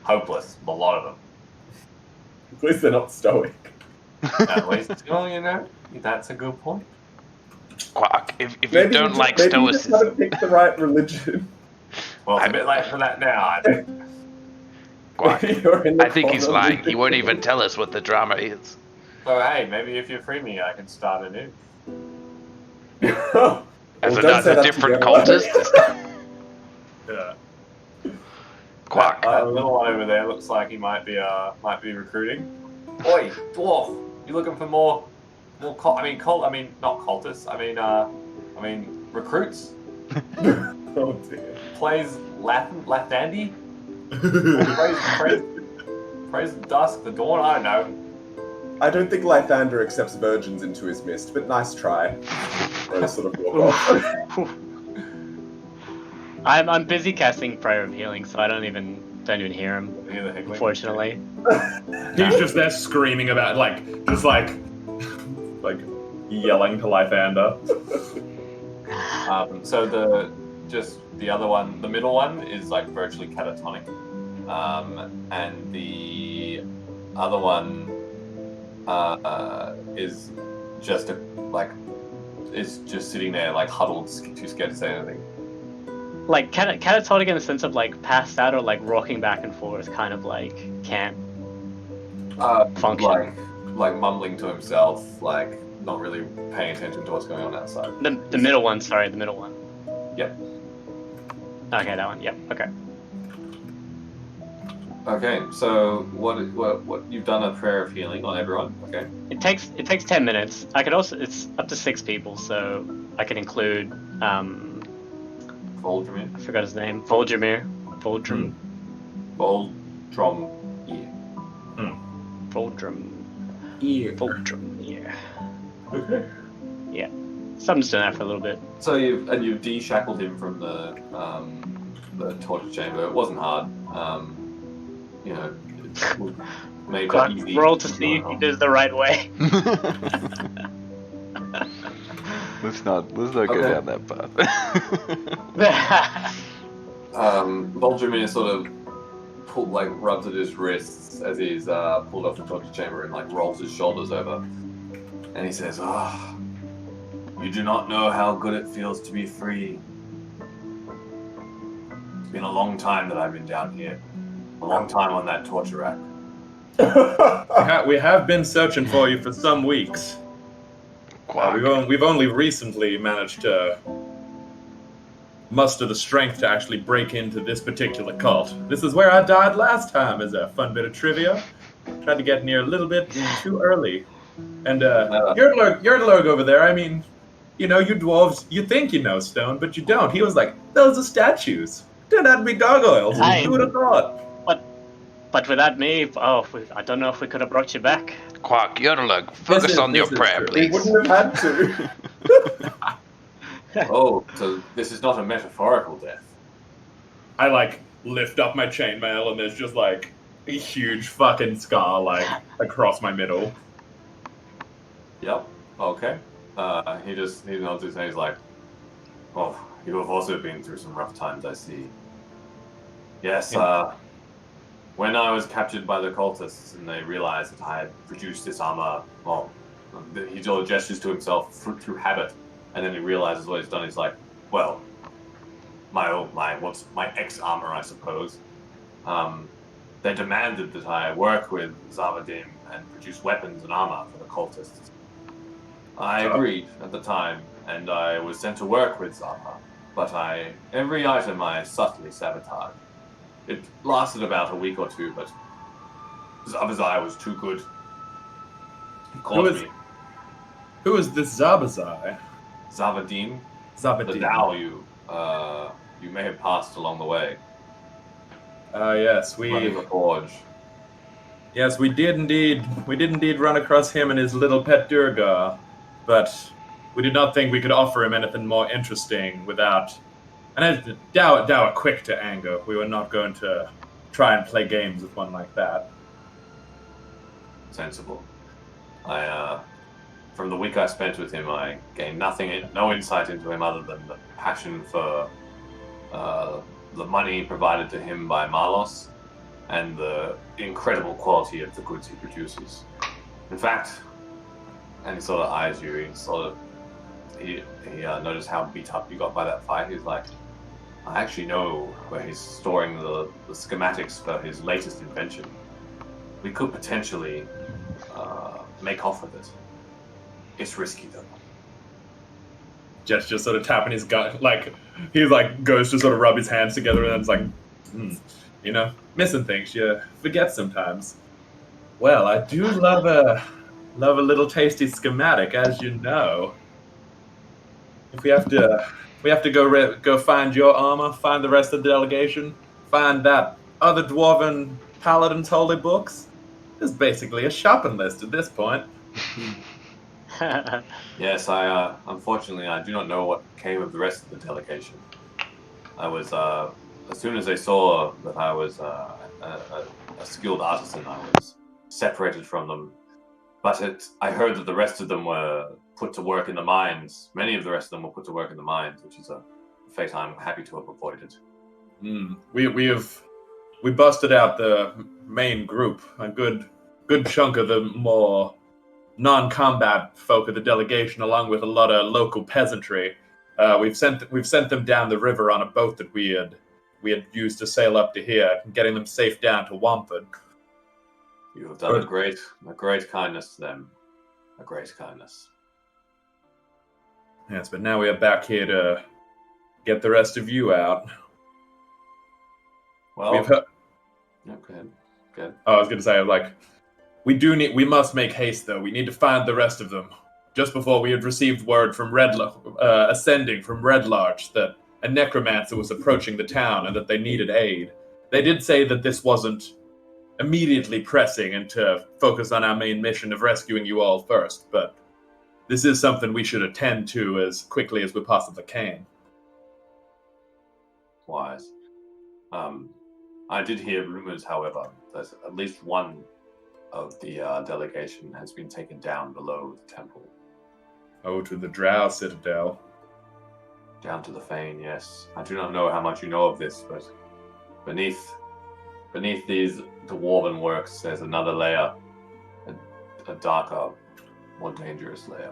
Hopeless, a lot of them. at least they're not stoic. At least, well, you know, that's a good point. Quack. If you Maybe don't you like just, maybe you just stoicism, haven't picked the right religion. Well, it's a bit late for that now, I think. Quack. You're in the I think he's corner lying. with He won't the- even tell us what the drama is. So hey, maybe if you free me, I can start anew. Well, As don't another say that different together. cultist. Yeah. Quack. That little one over there looks like he might be recruiting. Oi, dwarf! You looking for more not cultists. I mean recruits. Oh dear. Plays Lathandy. Praise the dusk, the dawn. I don't know. I don't think Lythander accepts virgins into his midst, but nice try. Or I sort of walk off. I'm busy casting Prayer of Healing, so I don't even hear him. Hear the higgling? Unfortunately. He's just there screaming about, like yelling to Lythander. So the other one, the middle one, is like virtually catatonic, and the other one is just sitting there like huddled, too scared to say anything. Like catatonic in the sense of like passed out or like rocking back and forth, kind of like can't function. Like mumbling to himself, like not really paying attention to what's going on outside. The middle one, sorry, the middle one. Yep. Okay, that one. Yep. Okay. Okay, so what you've done a prayer of healing on everyone. Okay. It takes 10 minutes. I could also it's up to 6 people, so I could include Voldemort. I forgot his name. Voldemir. Voldrom. Yeah. Voldrum. Yeah. Okay. So I'm just doing that for a little bit. So you've de-shackled him from the torture chamber. It wasn't hard. You know, it made that easy. Roll to see if he did it the right way. Let's not go Okay. down that path. Voldemir sort of rubs at his wrists as he's pulled off the torture chamber and like rolls his shoulders over, and he says, you do not know how good it feels to be free. To been a long time that I've been down here. A long time on that torture rack. We have been searching for you for some weeks. Quack. We've only recently managed to muster the strength to actually break into this particular cult. This is where I died last time, as a fun bit of trivia. Tried to get near a little bit too early. And Yerdlurg over there, I mean, you know, you dwarves, you think you know stone, but you don't. He was like, those are statues. Turned out to be gargoyles. Who would have thought? But without me, I don't know if we could have brought you back. Quack, Yodelug, focus on your this is prayer, true. We please. wouldn't have had to. Oh, so this is not a metaphorical death. I like lift up my chainmail and there's just like a huge fucking scar like across my middle. Yep. Okay. He nods his head. He's like, "Oh, you have also been through some rough times, I see." Yes. When I was captured by the cultists and they realized that I had produced this armor, well, he sort of gestures to himself through habit, and then he realizes what he's done. He's like, "Well, my ex armor, I suppose." They demanded that I work with Zavadim and produce weapons and armor for the cultists. I agreed at the time, and I was sent to work with Zava, but every item I subtly sabotaged. It lasted about a week or two, but Zabazai was too good. He called me Who is this Zabazai? Zavadim, the Zabadim. Tao you may have passed along the way. Yes, Running the forge. Yes, we did indeed run across him and his little pet Durgar, but we did not think we could offer him anything more interesting without. And Dow are quick to anger. We were not going to try and play games with one like that. Sensible. From the week I spent with him, I gained no insight into him other than the passion for the money provided to him by Marlos and the incredible quality of the goods he produces. In fact, and he sort of eyes you, he noticed how beat up you got by that fight. He's like, I actually know where he's storing the schematics for his latest invention. We could potentially make off with it. It's risky though. Just sort of tapping his gut, like he like goes to sort of rub his hands together and then it's like, missing things you forget sometimes. Well, I do love a little tasty schematic, as you know. If we have to go find your armor, find the rest of the delegation, find that other dwarven paladin's holy books. It's basically a shopping list at this point. Yes, unfortunately, I do not know what came of the rest of the delegation. I was, as soon as they saw that I was a skilled artisan, I was separated from them. But I heard that the rest of them were put to work in the mines. Many of the rest of them were put to work in the mines, which is a fate I'm happy to have avoided. We busted out the main group, a good chunk of the more non-combat folk of the delegation, along with a lot of local peasantry. We've sent them down the river on a boat that we had used to sail up to here, getting them safe down to Wamford. You have done a great kindness to them. A great kindness. Yes, but now we are back here to get the rest of you out. Well, Okay. Good. I was going to say, we must make haste, though. We need to find the rest of them. Just before we had received word from ascending from Red Larch that a necromancer was approaching the town and that they needed aid. They did say that this wasn't immediately pressing and to focus on our main mission of rescuing you all first, but this is something we should attend to as quickly as we possibly can. Wise. I did hear rumors, however, that at least one of the delegation has been taken down below the temple. Oh, to the Drow Citadel. Down to the Fane, yes. I do not know how much you know of this, but beneath these dwarven works, there's another layer, a darker, more dangerous layer.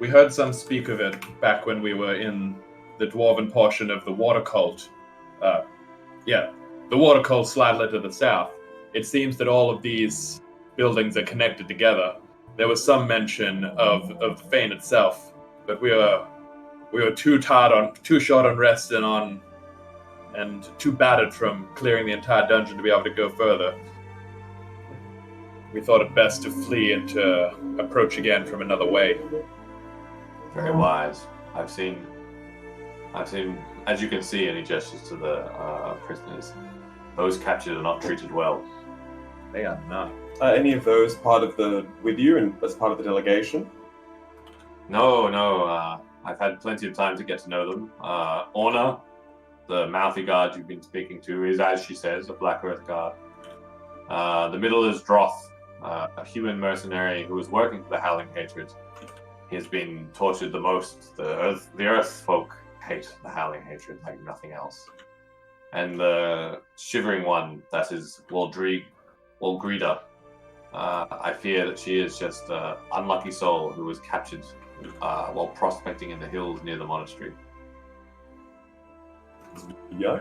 We heard some speak of it back when we were in the dwarven portion of the water cult. The water cult slightly to the south. It seems that all of these buildings are connected together. There was some mention of the Fane itself, but we were too short on rest and too battered from clearing the entire dungeon to be able to go further. We thought it best to flee and to approach again from another way. Very wise. I've seen, as you can see, and he gestures to the prisoners. Those captured are not treated well. They are not. Any of those with you and as part of the delegation? No. I've had plenty of time to get to know them. Orna, the mouthy guard you've been speaking to, is, as she says, a Black Earth guard. The middle is Droth, a human mercenary who is working for the Howling Hatred. He has been tortured the most. The Earth folk hate the Howling Hatred like nothing else. And the shivering one, that is Walgrida. I fear that she is just an unlucky soul who was captured while prospecting in the hills near the monastery. Yeah.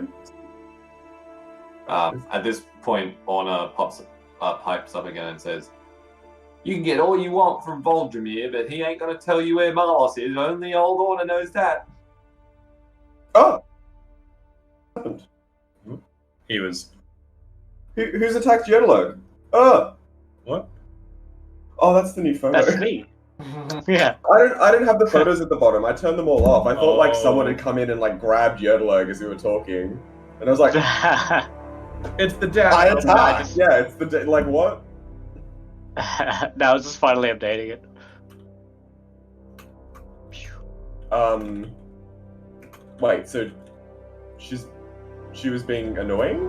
At this point, Orna pipes up again and says, "You can get all you want from Voldemir, but he ain't going to tell you where Marlos is. Only old Orna knows that." Oh! What happened? He was... Who's attacked Yodelo? Oh! What? Oh, that's the new photo. That's me. Yeah. I don't have the photos at the bottom. I turned them all off. I thought like someone Oh. had come in and like grabbed Yodelo as we were talking. And I was like, It's the dad. I no, I attacked! just- Yeah, it's like what? No, I was just finally updating it. Wait, so she was being annoying?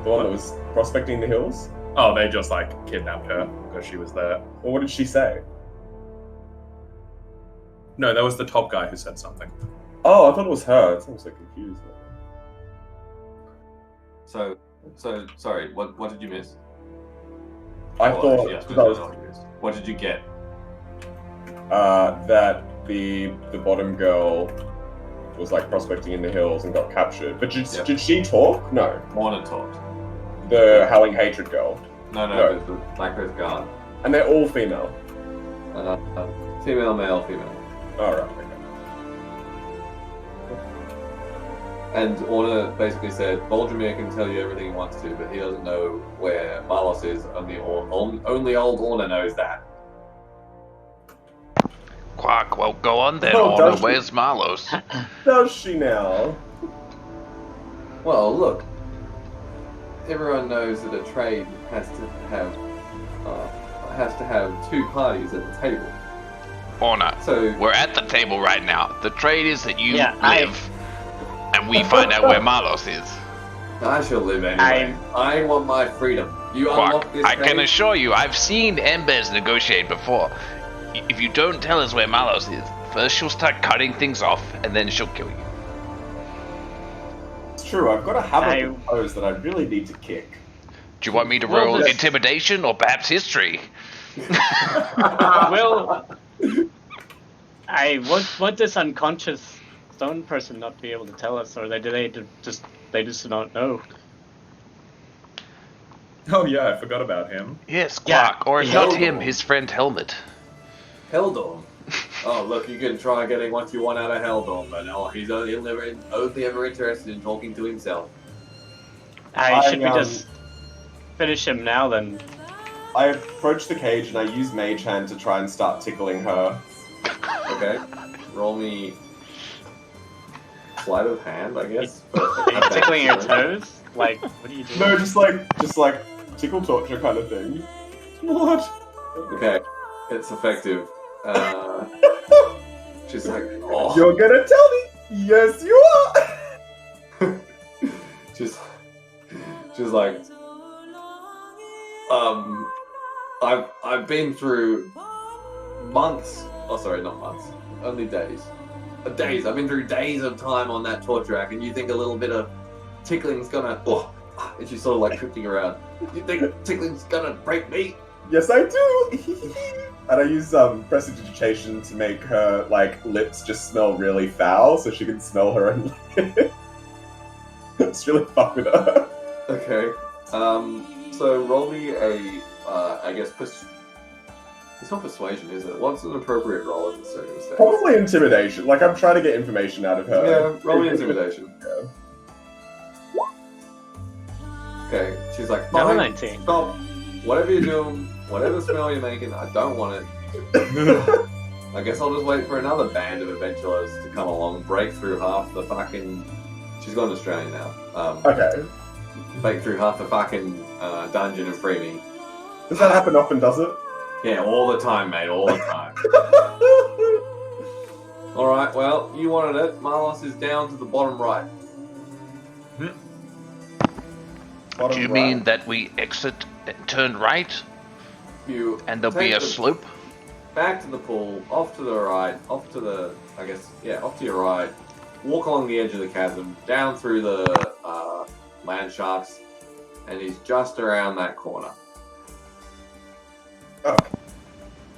The one that was prospecting the hills? Oh, they just like kidnapped her because she was there. Or what did she say? No, that was the top guy who said something. Oh, I thought it was her. I'm so confused. So sorry. What did you miss? I Well, thought actually, yes, that was what you missed. What did you get? that the bottom girl was like prospecting in the hills and got captured. But Yeah. did she talk? No. Orna talked. The Howling Hatred girl. No. The Black Earth Guard. And they're all female. Female, male, female. Alright, okay. And Orna basically said, Voldemir can tell you everything he wants to, but he doesn't know where Marlos is. Only old Orna knows that. Quark, well, go on then, Oh, Orna. does she? Where's Marlos? Does she now? Well, look. Everyone knows that a trade has to have two parties at the table. Orna, So we're at the table right now. The trade is that you Yeah, live, and we find out where Marlos is. I shall live anyway. I want my freedom. You Quark, unlock this I can cage? assure you, I've seen Embers negotiate before. If you don't tell us where Marlos is, first she'll start cutting things off, and then she'll kill you. It's true, I've got a habit I- of pose that I really need to kick. Do you want me to Well, roll this- intimidation or perhaps history? Well, I want this unconscious stone person not be able to tell us, or they just not know. Oh yeah, I forgot about him. Yes, Yeah, Quark, or if yeah. not him, his friend Helmet. Heldorn. Oh, look, you can try getting what you want out of Heldorn, but no, he'll never only ever interested in talking to himself. Should we just finish him now then? I approach the cage and I use Mage Hand to try and start tickling her. Okay, roll me sleight of hand, I guess. Are you tickling your toes? Like, what are you doing? No, just like tickle torture kind of thing. What? Okay, it's effective. She's like, oh. You're gonna tell me? Yes, you are! She's like, I've been through months. Oh, sorry, not months. Only days. Days. I've been through days of time on that torture rack, and you think a little bit of tickling's gonna? Oh, and she's sort of like cooking around. You think tickling's gonna break me? Yes, I do! And I use prestidigitation to make her like lips just smell really foul, so she can smell her own lips. It's really fuck with her. Okay. So roll me a, I guess, it's not persuasion, is it? What's an appropriate roll in this circumstance? Probably intimidation. Like I'm trying to get information out of her. Yeah, roll me intimidation. Yeah. Okay, she's like, Number fine, 19. stop. Whatever you're doing, whatever smell you're making, I don't want it. I guess I'll just wait for another band of adventurers to come along, break through half the fucking... She's gone Australian now. Okay. Break through half the fucking dungeon and free me. Does that happen often, does it? Yeah, all the time, mate, all the time. Alright, well, you wanted it. Marlos is down to the bottom right. Bottom Do you right. mean that we exit and turn right, You and there'll take be a the- slope? Back to the pool, off to the right, off to the, I guess, yeah, off to your right. Walk along the edge of the chasm, down through the land sharks, and he's just around that corner. Oh,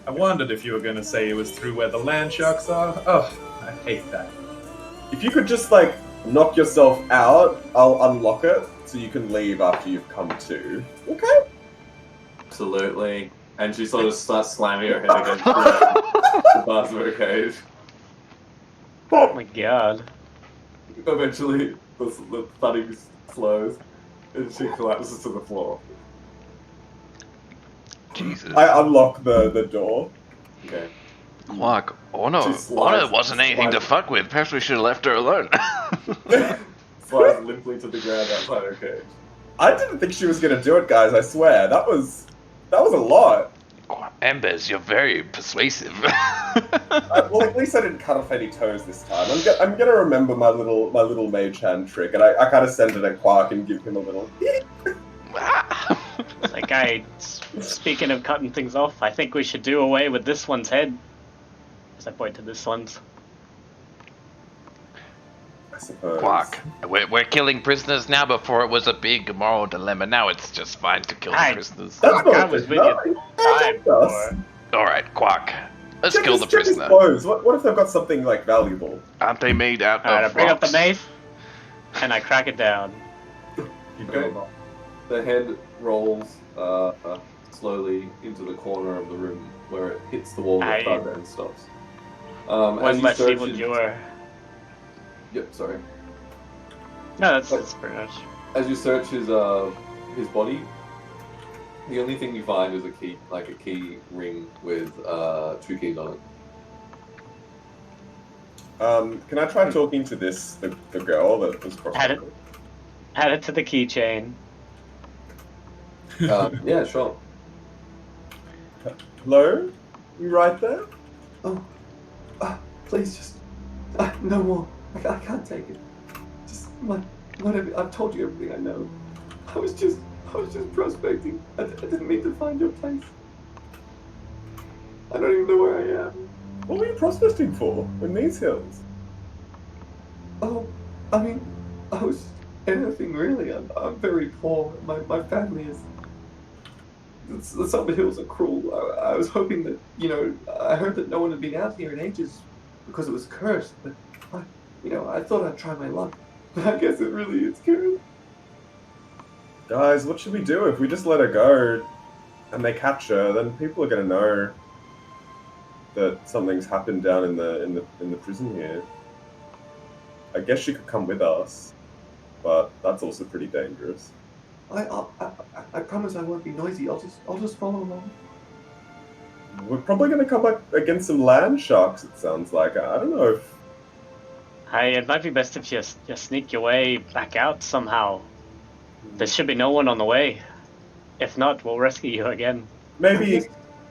I wondered if you were going to say it was through where the land sharks are. Oh, I hate that. if you could just like knock yourself out, I'll unlock it so you can leave after you've come to. Okay. Absolutely. And she sort of starts slamming her head against the bars of her cage. Oh my god. Eventually, the thudding slows, and she collapses to the floor. Jesus. I unlock the door. Okay. Like, Ono She slides- wasn't anything to slides- fuck with. Perhaps we should have left her alone. Slides limply to the ground outside her cage. I didn't think she was gonna do it, guys. I swear that was a lot. Embers, you're very persuasive. Well, at least I didn't cut off any toes this time. I'm gonna remember my little mage hand trick, and I kind of send it at Quark and give him a little. Like, speaking of cutting things off, I think we should do away with this one's head. As I point to this one's. I suppose. Quark, we're killing prisoners now. Before it was a big moral dilemma. Now it's just fine to kill Aye. prisoners. That's Fuck, not I was with you time us. All right, Quark. Let's Check kill his- the check his prisoner. clothes. What if they've got something like valuable? Aren't they made out Alright, I of bring up the rocks? mace, and I crack it down. You Okay. go The head rolls slowly into the corner of the room where it hits the wall with Aye. thud and stops. One As you less search evil his- doer. Yep, sorry. No, that's pretty much. As you search his body, the only thing you find is a key, like a key ring with 2 keys on it. Can I try talking to the girl that was Add it. Add it to the keychain. Yeah, sure. Hello? You right there? Oh, please just no more. I can't take it. Just whatever. I've told you everything I know. I was just prospecting. I didn't mean to find your place. I don't even know where I am. What were you prospecting for in these hills? Oh, I mean, I was anything really. I'm very poor. My family is. The Summer Hills are cruel. I was hoping that, I heard that no one had been out here in ages because it was cursed, but I thought I'd try my luck. But I guess it really is cursed. Guys, what should we do? If we just let her go and they catch her, then people are gonna know that something's happened down in the prison here. I guess she could come with us, but that's also pretty dangerous. I promise I won't be noisy. I'll just follow along. We're probably gonna come back against some land sharks, it sounds like. I don't know if Hey, it might be best if you sneak your way back out somehow. There should be no one on the way. If not, we'll rescue you again. maybe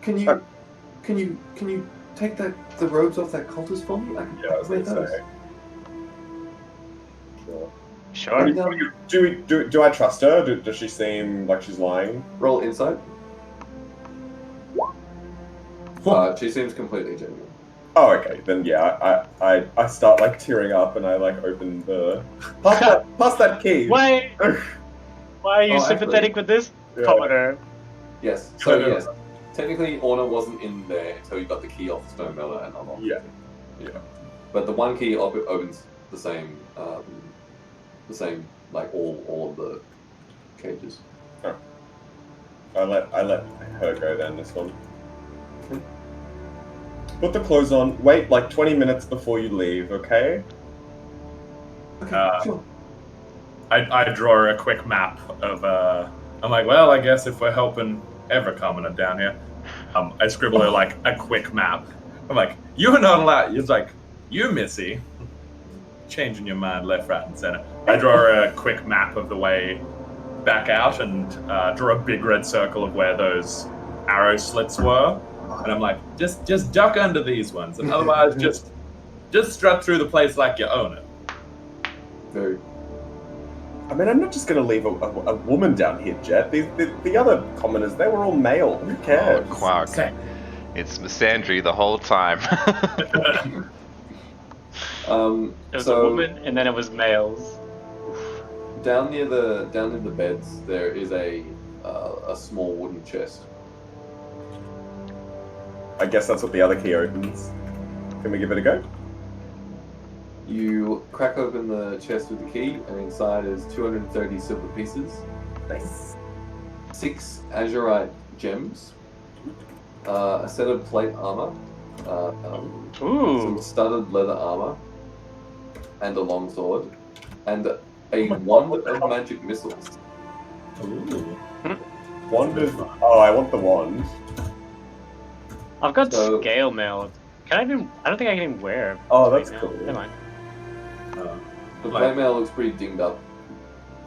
Can you take the robes off that cultist for me? I can yeah, I was wear gonna those. say. Sure. Sure. Do I trust her? Does she seem like she's lying? Roll insight. She seems completely genuine. Oh, okay. Then yeah, I start like tearing up and I like open the pass that key. Why? Why are you Oh, sympathetic with this? Yeah. Commodore. Yes. So yes, technically, Orna wasn't in there until you got the key off the stone melter and unlocked. Yeah. But the one key opens the same, like all of the cages. I let her go then. This one. Put the clothes on. Wait like 20 minutes before you leave. Okay. Sure. I draw a quick map of. I'm like, well, I guess if we're helping ever coming down here, I scribble her like a quick map. I'm like, you're not allowed. It's like, you, Missy, changing your mind left, right, and center. I draw her a quick map of the way back out and draw a big red circle of where those arrow slits were. And I'm like, just duck under these ones, and otherwise just strut through the place like you own it. Very. I mean, I'm not just going to leave a woman down here, Jet. The other commoners, they were all male. Who cares? Oh, Quark. It's Missandry the whole time. It was a woman, and then it was males. Down near the beds, there is a small wooden chest. I guess that's what the other key opens. Can we give it a go? You crack open the chest with the key, and inside is 230 silver pieces, Nice. 6 azurite gems, a set of plate armor, Ooh. some studded leather armor, and a long sword, and a wand of magic missiles. Ooh. Wand is... Oh, I want the wand. I've got So- scale mail. Can I even? I don't think I can even wear. Oh, that's plate cool. mail. Never mind. The plate mail looks pretty dinged up.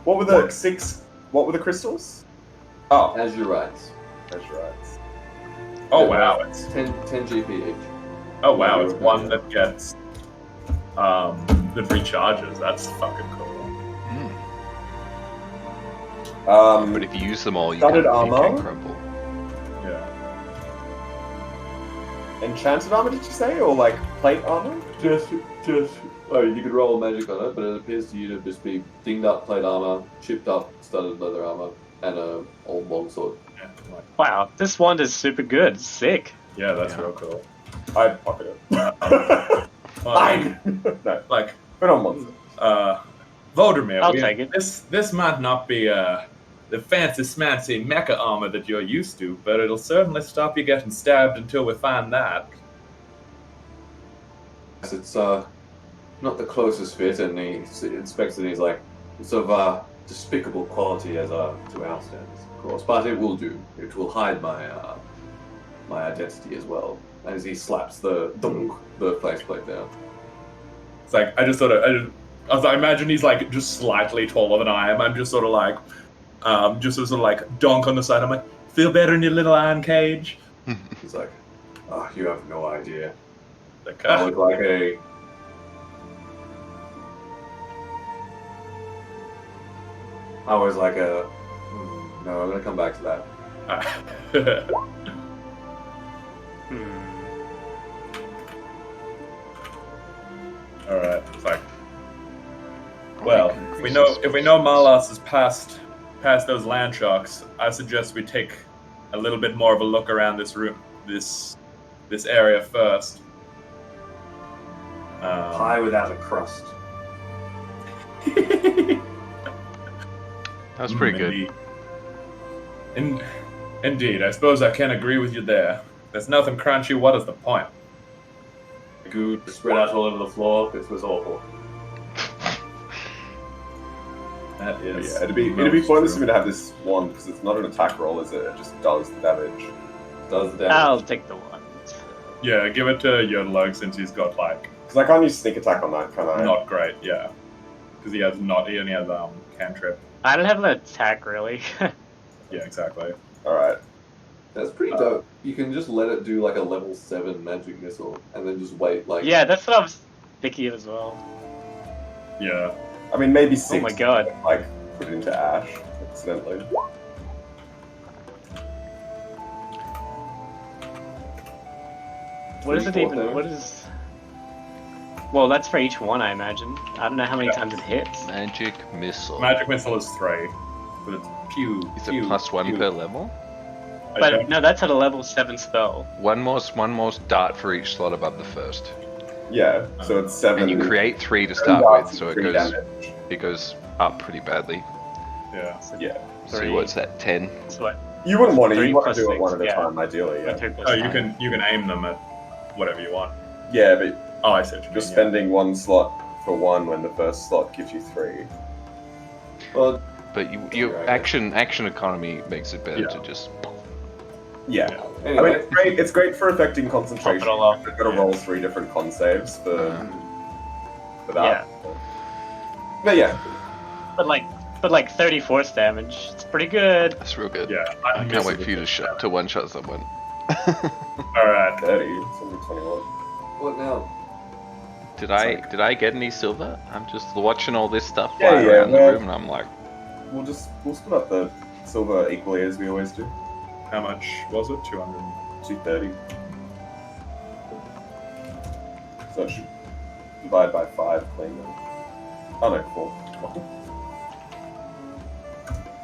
What were the 6... What were the crystals? Oh, Azurites. that's right. Oh wow, it's 10 GP each. oh wow, it's one that gets that recharges. That's fucking cool. But if you use them all, you Studded can armor? crumble. Yeah. Enchanted armor, did you say? Or like plate armor? Just. Oh, you could roll magic on it, but it appears to you to just be dinged up plate armor, chipped up studded leather armor, and a old longsword. Yeah, like, Wow, this wand is super good. Sick. yeah, that's real cool. I'd pocket it. Well, Fine! No, like put on monster. Voldemir, I'll take it. This might not be the fancy smancy mecha armor that you're used to, but it'll certainly stop you getting stabbed until we find that. It's not the closest fit, and he inspects it and he's like, it's of despicable quality as to our standards, of course, but it will do. It will hide my identity as well. As he slaps the faceplate down. It's like I imagine he's like just slightly taller than I am. I'm just sort of like just sort of like donk on the side. I'm like, feel better in your little iron cage. He's like, oh, you have no idea. Like, I look like a... I was like a... No, I'm going to come back to that. Hmm. All right. It's like, well, if we know Malas is past those land sharks, I suggest we take a little bit more of a look around this room, this area first. Pie without a crust. That was pretty good. Indeed, I suppose I can agree with you there. There's nothing crunchy. What is the point? Goo spread out all over the floor. This was awful. That is. Yeah, it'd be most pointless for true. me to have this wand because it's not an attack roll, is it? It just does the damage. Does the damage. I'll take the wand. Yeah, give it to Yodelug since he's got like Because I can't use sneak attack on that, can I? not great. Yeah, because he only has cantrip. I don't have an attack really. Yeah, exactly. Alright. That's pretty dope. You can just let it do like a level 7 magic missile, and then just wait like... Yeah, that's what I was thinking as well. Yeah. I mean, maybe 6. Oh my god. Like, put it into Ash, accidentally. What is it 24 even? damage. What is? Well, that's for each one, I imagine. I don't know how many times it hits. Magic missile. Magic missile is 3, but it's pew. Is pew, it +1 pew. per level? But no, that's at a level 7 spell. One more dart for each slot above the first, Yeah, so it's 7. and you create 3 to 7 start darts with, so and it 3 goes damage. up pretty badly. Yeah. Yeah. So 3. what's that? 10. That's what? You wouldn't want to. 3 You want plus to do it 6, one at a yeah. time, ideally. Or Yeah. 3 plus Oh, 9. you can aim them at whatever you want. Yeah, but Oh, I see what you you're mean. Yeah. spending 1 slot for 1 when the first slot gives you 3. Well, But your Right. action economy makes it better Yeah. to just. Yeah. Yeah. I mean, anyway, it's great. It's great for affecting concentration. Top it all off. I've got to roll 3 different con saves for that. But yeah, But like 30 force damage. It's pretty good. That's real good. Yeah. I can't wait for you to one shot someone. All right. 30. It's only 21. what now? Did I get any silver? I'm just watching all this stuff Yeah, fly yeah, around well- the room, and I'm like, We'll split up the silver equally as we always do. How much was it? 200. 230. So it should divide by 5 clean then. Oh no, 4.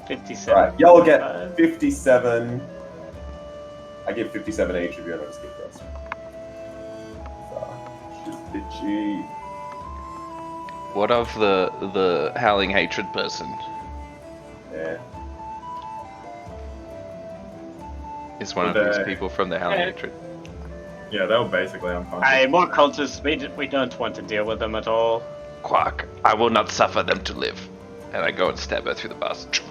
57. Right, y'all get 5. 57. I give 57 each of you, and I just give the rest. She's bitchy. what of the howling hatred person? Yeah. Is one of The- these people from the howling Yeah. hatred? Yeah, they were basically unconscious. Aye, more cultists. We don't want to deal with them at all. Quark, I will not suffer them to live. And I go and stab her through the bust.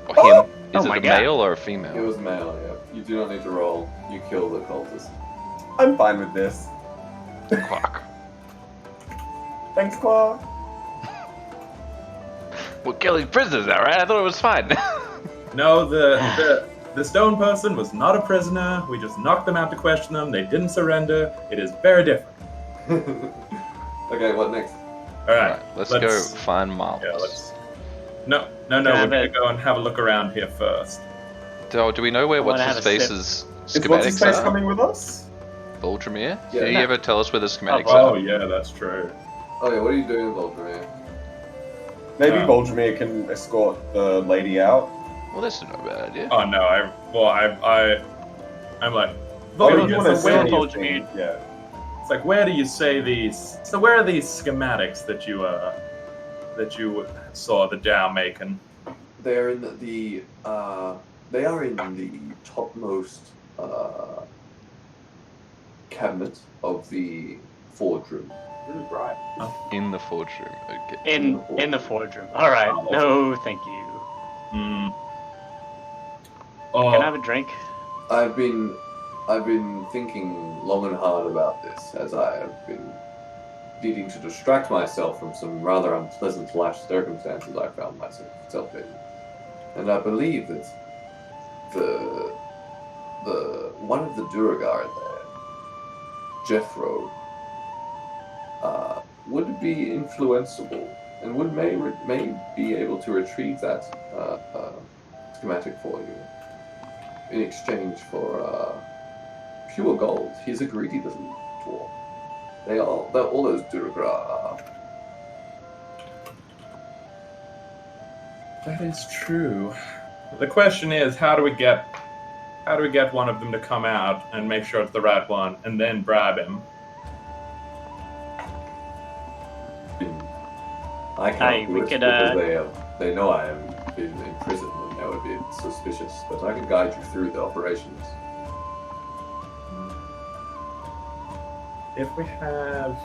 Or Oh! him. Is Oh my it a God. male or a It female? was male, yeah. You do not need to roll. You kill the cultist. I'm fine with this. Quark. Thanks, Claw. We're killing prisoners now, right? I thought it was fine. No, the stone person was not a prisoner. We just knocked them out to question them. They didn't surrender. It is very different. Okay, what next? All right, Alright, let's go find Miles. Yeah, let's. No. We're Yeah, gonna but- go and have a look around here first. Do we know where I what's wanna his have a sip. face's Is what's his schematics face are? coming with us? Voldemir? Yeah. Did he No. ever tell us where the schematics Oh are? yeah, that's true. Oh yeah, what are you doing with Ultramare? Maybe Um, Voldemir can escort the lady out. Well, that's not a bad idea. Oh no, I'm like, Oh, Voldemir, you want to so where say do you Voldemir. anything? Yeah. It's like, where do you say these? So where are these schematics that you saw the Dow making? They're in they are in the topmost cabinet of the forge room. Right. In the forge room. Okay. In the forge room. All right. No, thank you. Hmm. Can I Oh, have a drink? I've been thinking long and hard about this as I have been needing to distract myself from some rather unpleasant life circumstances I found myself in. And I believe that the one of the Duragar there, Jethro, would be influenceable and may be able to retrieve that schematic for you in exchange for pure gold. He's a greedy little dwarf. All those Duragar are. that is true. The question is, how do we get one of them to come out and make sure it's the right one, and then bribe him? I can't Aye, do we it could, because they know I am in prison and that would be suspicious. But I can guide you through the operations. If we have,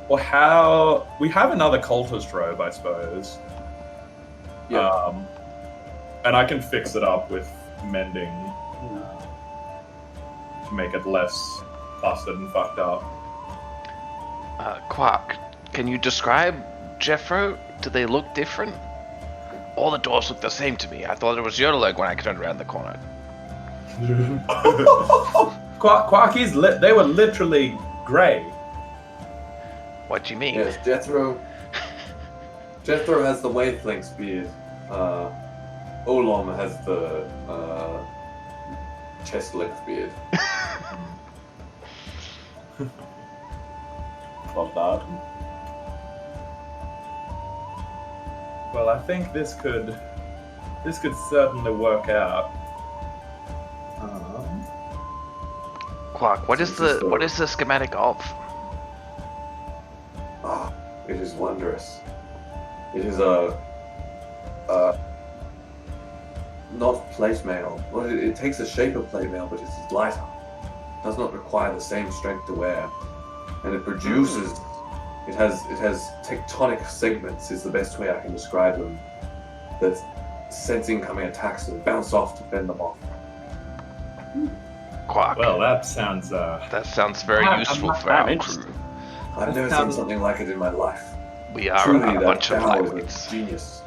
well, how we have another cultist robe, I suppose. Yeah. And I can fix it up with mending to make it less busted and fucked up. Quark, can you describe Jeffro? Do they look different? All the doors look the same to me. I thought it was your leg when I turned around the corner. Quarkies, they were literally grey. What do you mean? Yes, Jethro. Jethro has the wavelength beard. Olom has the chest length beard. Love that. Well, I think this could certainly work out. Quark, what is the schematic of? Ah, it is wondrous. It is not plate mail. Well, it takes the shape of plate mail, but it is lighter. It does not require the same strength to wear, and it produces. It has tectonic segments. Is the best way I can describe them. That sense incoming attacks and bounce off to fend them off. Quark. Well, that sounds that sounds very I'm useful not for our interested. crew. I've never seen something like it in my life. We are Truly, a that bunch of Dow is lightweights. a genius.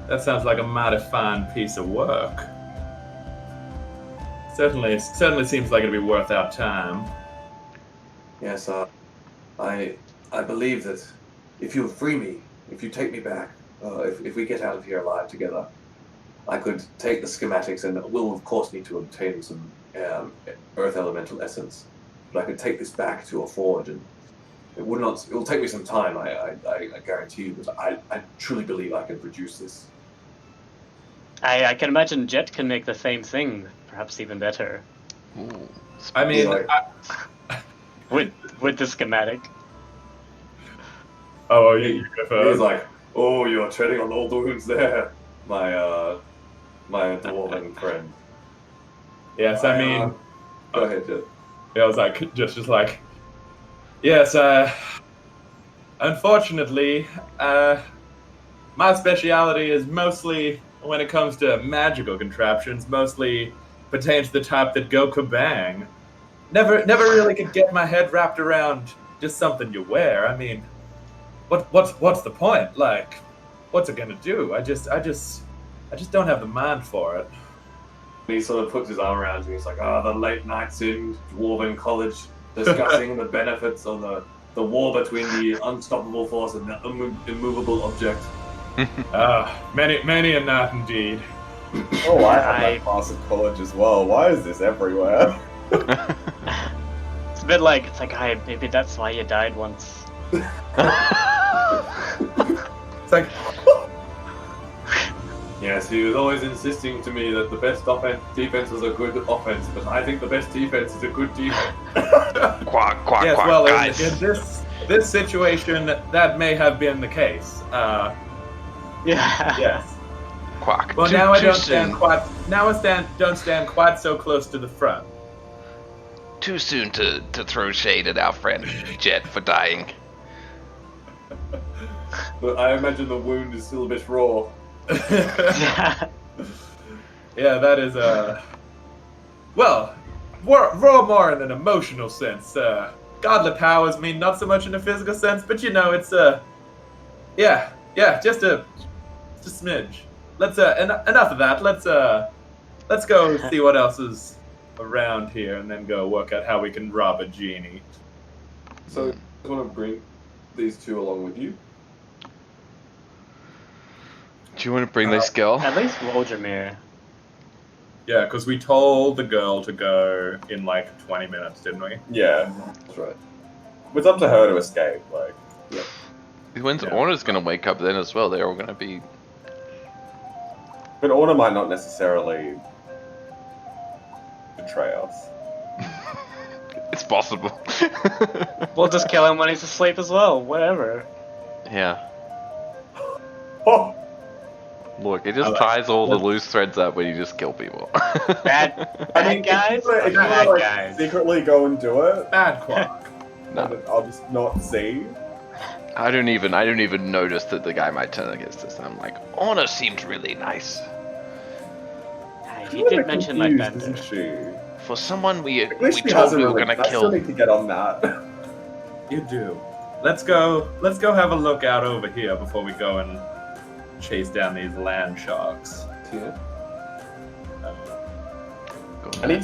that sounds like a mighty fine piece of work. Certainly seems like it'd be worth our time. Yes, I believe that if you free me, if you take me back, if we get out of here alive together, I could take the schematics, and we'll of course need to obtain some earth elemental essence. But I could take this back to a forge, and it will take me some time, I guarantee you, but I truly believe I can produce this. I can imagine Jet can make the same thing, perhaps even better, Ooh. I mean, Like- with the schematic. you go He's first. like, "Oh, you're treading on old wounds there, my dwarven friend." Yes, I mean, Go ahead, Jet. yeah, I was like, just like, yes, unfortunately, my speciality is mostly, when it comes to magical contraptions, mostly pertains to the type that go kabang. Never really could get my head wrapped around just something you wear. I mean, what's the point? Like, what's it gonna do? I just don't have the mind for it. He sort of puts his arm around you. He's like, "The late nights in Dwarven College, discussing the benefits of the war between the unstoppable force and the immovable object." Many a night indeed. Oh, I had that class at college as well. Why is this everywhere? It's a bit like maybe that's why you died once. It's like, Yes, he was always insisting to me that the best defense was a good offense, but I think the best defense is a good defense. Quark, yes, quark, well, guys. in this situation, that may have been the case. Yeah. Yes. Quark. Well, too- now I too don't soon. don't stand quite so close to the front. Too soon to throw shade at our friend Jet for dying. But I imagine the wound is still a bit raw. Yeah, that is well, raw more in an emotional sense. Godly powers mean not so much in a physical sense, but you know, it's yeah, just a smidge. Let's enough of that. Let's go see what else is around here, and then go work out how we can rob a genie. So, I want to bring these two along with you. Do you want to bring this girl? At least Voldemir. Yeah, because we told the girl to go in like 20 minutes, didn't we? Yeah, That's right. it's up to her to escape. Like, When's Yeah. Orna's gonna wake up then as well? They're all gonna be. but Orna might not necessarily betray us. It's possible. We'll just kill him when he's asleep as well. Whatever. Yeah. Oh, Look, it just like- ties all the loose threads up when you just kill people. Bad I mean, guys. if you Bad wanna, guys. secretly go and do it, Bad Quark. No. then I'll just not see. I don't even notice that the guy might turn against us. I'm like, Orna seemed really nice. He did mention like confused, Bender. isn't she? For someone we At least she told hasn't we were really. gonna I still kill. need to get on that. You do. Let's go have a look out over here before we go and chase down these land sharks. Tina?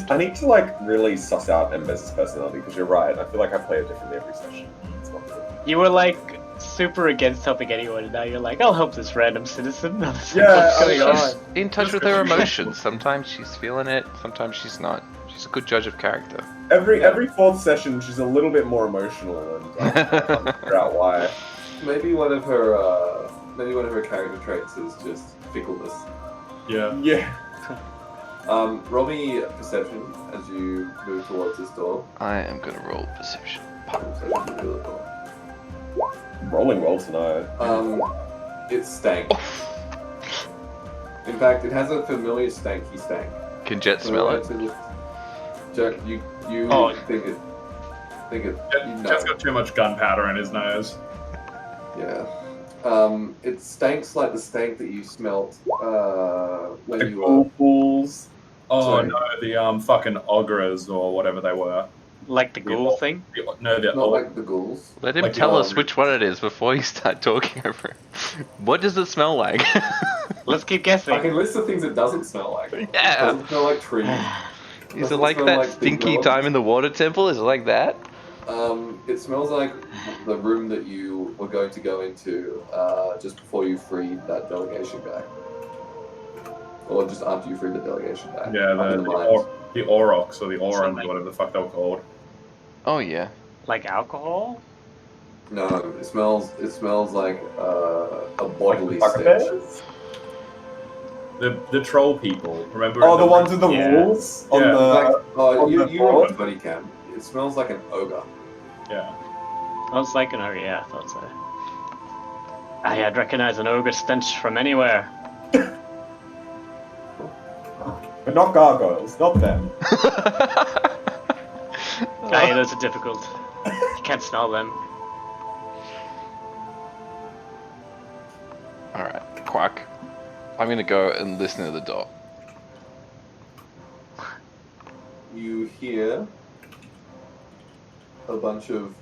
I need to like really suss out Ember's personality because you're right. I feel like I play it differently every session. It's not good. You were like super against helping anyone, and now you're like, I'll help this random citizen. I was like, Yeah, what's going She's on? in touch with her emotions. Sometimes she's feeling it, sometimes she's not. She's a good judge of character. Every fourth session, she's a little bit more emotional, and I'm trying to figure out why. Maybe one of her character traits is just fickleness. Yeah. Yeah. Roll me perception as you move towards this door. I am gonna roll perception. Perception to the door. Rolling roll tonight. It stank. In fact, it has a familiar stanky stank. Can Jet smell it? Jack, you Oh. think it. You know. Jet's got too much gunpowder in his nose. Yeah. It stanks like the stank that you smelt when The you cool were. pools. Oh Sorry. no, the fucking ogres or whatever they were. Like the ghoul thing. No, the Not like the ghouls. Let him Like, tell us um, which one it is before you start talking over it. What does it smell like? Let's keep I guessing. can list the things it doesn't smell like. It Yeah. doesn't smell like trees. Is it Doesn't like smell that like big stinky rocks. time in the water temple? Is it like that? It smells like the room that you were going to go into just before you freed that delegation guy. Or just after you freed the delegation guy. Yeah, Up in the mines. Aurochs or the Orans, Something. whatever the fuck they were called. Oh yeah. Like alcohol? No, it smells like a bodily Like the stench. bugbears? The troll people, remember? Oh, the ones with the Yeah. walls on Yeah. In the. fact, on you the rolled board? buddy cam. It smells like an ogre. Yeah. I was like an ogre, yeah, I thought so. I'd recognize an ogre stench from anywhere. But not gargoyles, not them. Aye, those are difficult. You can't smell them. Alright, Quack. I'm gonna go and listen to the door. You hear a bunch of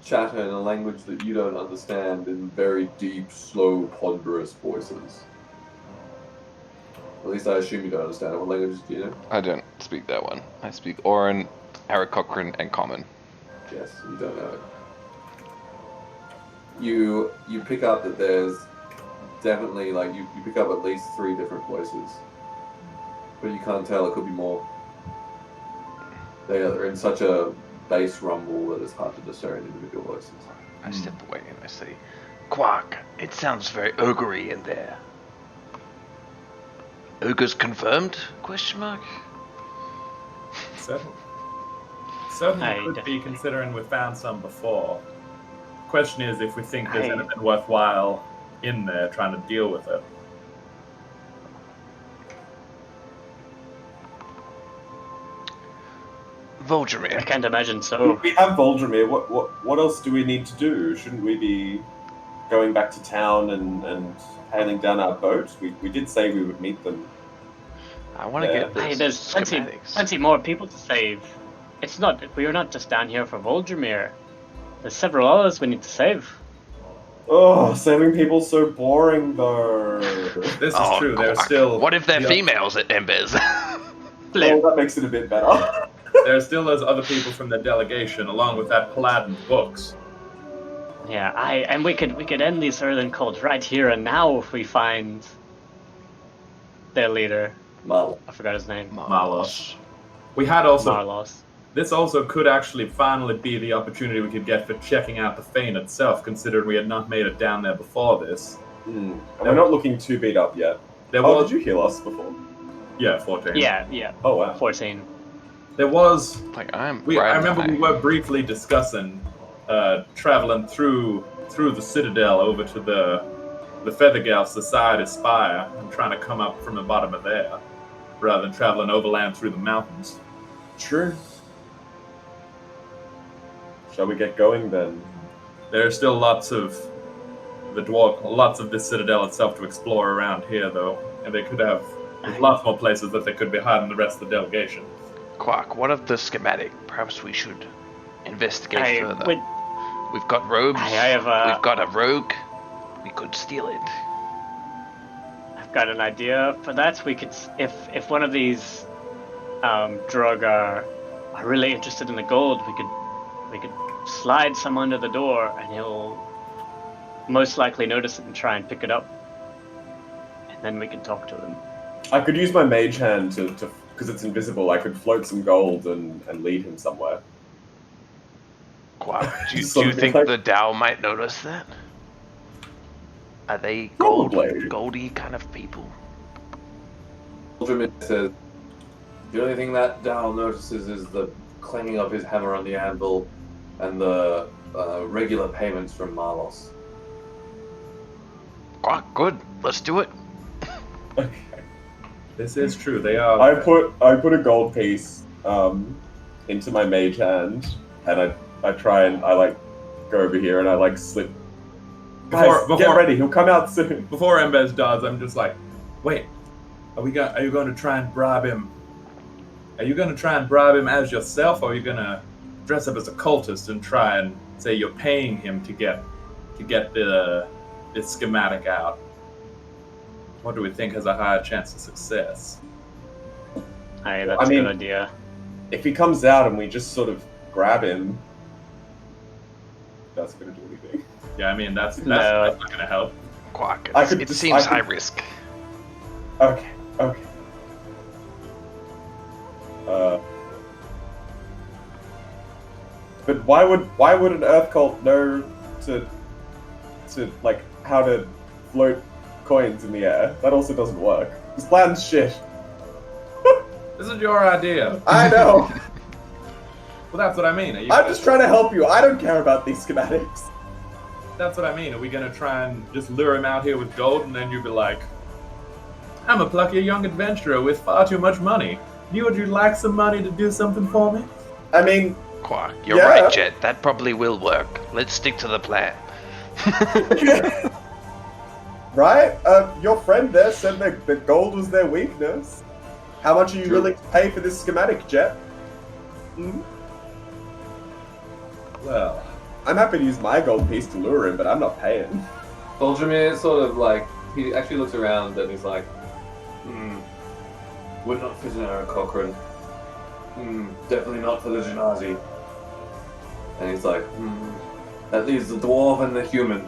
chatter in a language that you don't understand in very deep, slow, ponderous voices. At least I assume you don't understand it. What languages do you know? I don't speak that one. I speak Oran, Aarakocran, and Common. Yes, you don't know it. You pick up that there's definitely like you pick up at least 3 different voices, but you can't tell. It could be more. They're in such a bass rumble that it's hard to discern individual voices. I step away and I say, Quack, it sounds very ogre-y in there. Ogres confirmed? Question mark? Certainly I could be definitely- considering we found some before. Question is if we think there's I- anything worthwhile in there trying to deal with it. I Voldemir. can't imagine so. We have Voldemir. What else do we need to do? Shouldn't we be going back to town and hailing down our boat? We did say we would meet them. I want to Yeah. get this Hey, there's schematics. plenty more people to save. It's not, we are not just down here for Voldemir. There's several others we need to save. Oh, saving people's so boring though. This is Oh, true. There's Quack. still What if they're the- females at Embers? Oh, that makes it a bit better. There's still those other people from the delegation, along with that Paladin books. Yeah, and we could end these Earthen cults right here and now if we find their leader. Marl. I forgot his name. Marlos. We had also Marlos. this also could actually finally be the opportunity we could get for checking out the Fane itself, considering we had not made it down there before this. And we're not looking too beat up yet. There Oh, was did you heal us before? 14. Yeah, Oh wow. 14. There was Like, I'm I riding remember high. we were briefly discussing traveling through the Citadel over to the Feathergale Society Spire and trying to come up from the bottom of there, rather than traveling overland through the mountains. True. Shall we get going then? There are still lots of the Citadel itself to explore around here, though, and they could have lots more places that they could be hiding the rest of the delegation. Quack, what of the schematic? Perhaps we should investigate further. Wait, We've got robes. I have We've got a rogue. We could steal it. I've got an idea for that. We could, if one of these drug are really interested in the gold, we could slide some under the door, and he'll most likely notice it and try and pick it up, and then we can talk to him. I could use my mage hand to because it's invisible. I could float some gold and lead him somewhere. Quack, do you Something think like- the Dow might notice that? Are they gold, Probably. goldy kind of people? Ultraman says, the only thing that Dal notices is the clanging of his hammer on the anvil and the regular payments from Marlos. Quack, good. Let's do it. Okay. This is true. They are. I put a gold piece into my mage hand, and I try and I like go over here and I like slip. Guys, get ready. He'll come out soon. Before Embez does, I'm just like, wait. Are you going to try and bribe him? Are you going to try and bribe him as yourself, or are you going to dress up as a cultist and try and say you're paying him to get this schematic out? What do we think has a higher chance of success? Hey, that's a good idea. If he comes out and we just sort of grab him, that's going to do anything. Yeah, I mean that's No. not going to help. Quack, I could it just- seems I could- high risk. Okay. But why would an Earth cult know to like how to float coins in the air? That also doesn't work. This plan's shit. This is your idea. I know. Well, that's what I mean. I'm just trying to help you. I don't care about these schematics. That's what I mean. Are we going to try and just lure him out here with gold, and then you'd be like, I'm a plucky young adventurer with far too much money. Would you like some money to do something for me? I mean, Quack, you're Yeah. right, Jet. That probably will work. Let's stick to the plan. right? Your friend there said that gold was their weakness. How much are you willing to pay for this schematic, Jet? Hmm? Well, I'm happy to use my gold piece to lure him, but I'm not paying. Ultraman sort of like, he actually looks around and he's like, would not fit in our Cochrane. Definitely not for the Janazi. And he's like, that leaves the dwarf and the human.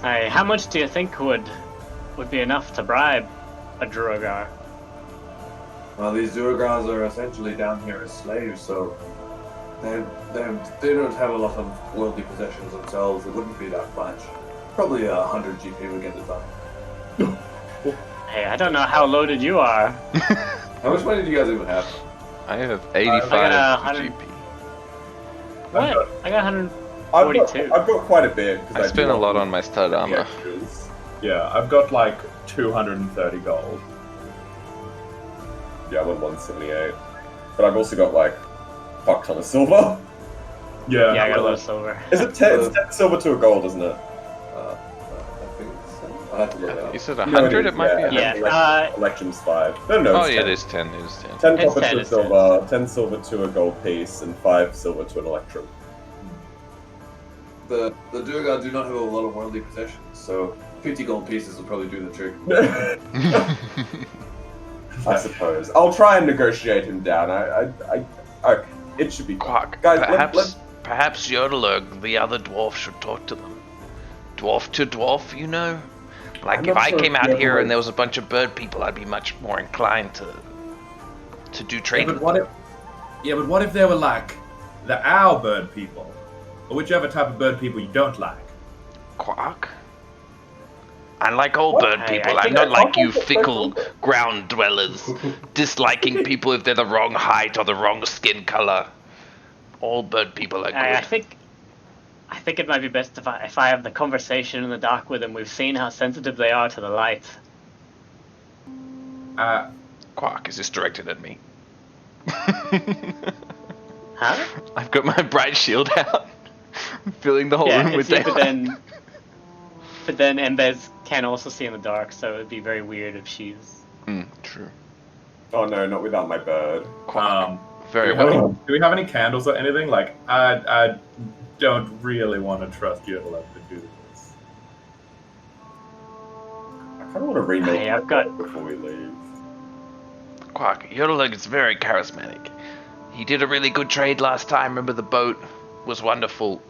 Hey, how much do you think would be enough to bribe a Duergar? Well, these Duergars are essentially down here as slaves, so they don't have a lot of worldly possessions themselves. It wouldn't be that much. Probably 100 GP would get it done. Hey, I don't know how loaded you are. How much money do you guys even have? I have 85 I got 100. GP. What? I got 142. I've got quite a bit. I spent a lot on my stud armor. extras. yeah, I've got like 230 gold. Yeah, I'm on 178. But I've also got like a fuck ton of silver. Yeah, Yeah, I got a lot of silver. Is it 10? It's 10 silver to a gold, isn't it? I think so. I'll have to look it up. You said No, 100? is, It might be yeah. 100. Yeah, Election's 5. No, Oh, it's yeah, 10. it is 10. It is 10. 10 It's copper 10, to a it's 10. silver, 10 silver to a gold piece, and 5 silver to an electrum. The Duergar do not have a lot of worldly possessions, so 50 gold pieces will probably do the trick. I suppose. I'll try and negotiate him down. Okay, it should be fine. Quack, Guys, perhaps Yodelurg, the other dwarf, should talk to them. Dwarf to dwarf, you know? Like, I'm if not I sure came if out here Yodelurg- and there was a bunch of bird people, I'd be much more inclined to do Yeah, trade. but what if they were like the owl bird people, or whichever type of bird people you don't like? Quack? I like all What? bird Hey, people. I I'm think not like you that's- fickle ground dwellers, disliking people if they're the wrong height or the wrong skin color. All bird people are I good. think it might be best if I have the conversation in the dark with them. We've seen how sensitive they are to the light. Quack, is this directed at me? Huh? I've got my bright shield out, filling the whole Yeah, room with it's, yeah, daylight. but then Embez can also see in the dark, so it'd be very weird if she's. True. Oh no, not without my bird. Quack. Do Very we, have well. any, do we have any candles or anything? Like, I don't really want to trust Yodelurg to do this. I kind of want to remake Hey, my I've got- bird before we leave. Quack, Yodelurg is very charismatic. He did a really good trade last time. Remember the boat was wonderful.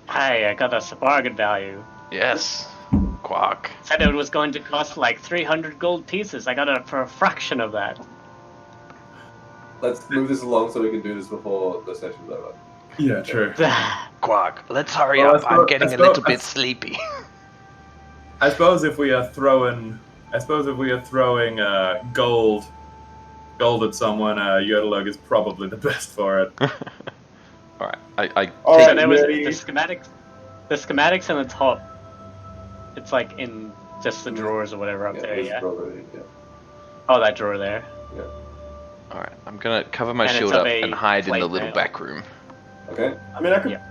Hey, I got us a bargain value. Yes. Quack. Said it was going to cost like 300 gold pieces. I got it for a fraction of that. Let's move this along so we can do this before the session's over. Yeah, true. Quack, let's hurry Well, up. let's go- I'm getting let's a go- little bit let's- sleepy. I suppose if we are throwing gold at someone, Yodelug is probably the best for it. All right, I All So right, there was Yuri. the schematics on the top. It's like in just the drawers or whatever up there, there's yeah? probably, yeah. Oh, that drawer there. all right. I'm gonna cover my And it's shield of up a and hide in the plate little mail. back room. Okay. I mean, I could. Yeah.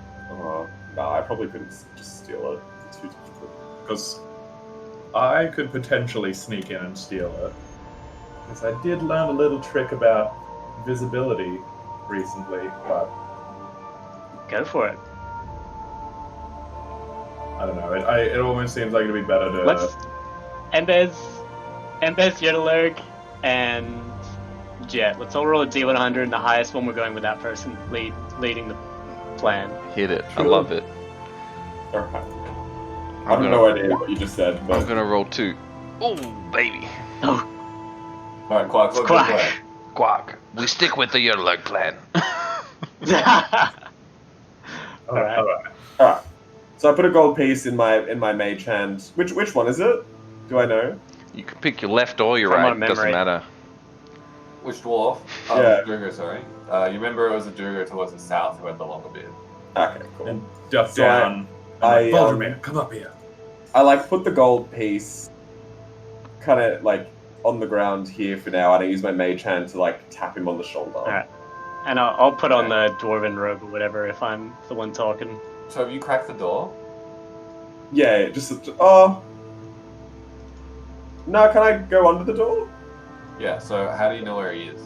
No, I probably couldn't just steal it. It's too difficult. Because I could potentially sneak in and steal it. Because I did learn a little trick about visibility recently, but Go for it. I don't know. It almost seems like it'd be better to. Let's. And there's Yodelurg and Jet. Let's all roll a D100, and the highest one we're going with that person leading the plan. Hit it. I Sure. love it. Okay. I I'm have gonna, no idea what you just said, I'm but gonna roll 2. Oh, baby. Oh, Alright, Quack, what good Quack. plan? Quack. We stick with the Yodelug plan. Alright. alright. So I put a gold piece in my mage hand. Which one is it? Do I know? You can pick your left or your From right. our Doesn't memory. matter. Which dwarf? Yeah. Durgar, sorry. You remember it was a Durgar towards the south who had the longer beard. Okay, cool. And duck So down. I, Baldermere, come up here. I like put the gold piece kind of like on the ground here for now, and I use my mage hand to like tap him on the shoulder. Alright. And I'll put on the dwarven robe or whatever if I'm the one talking. So have you cracked the door? Yeah, oh. No, can I go under the door? Yeah, so how do you know where he is?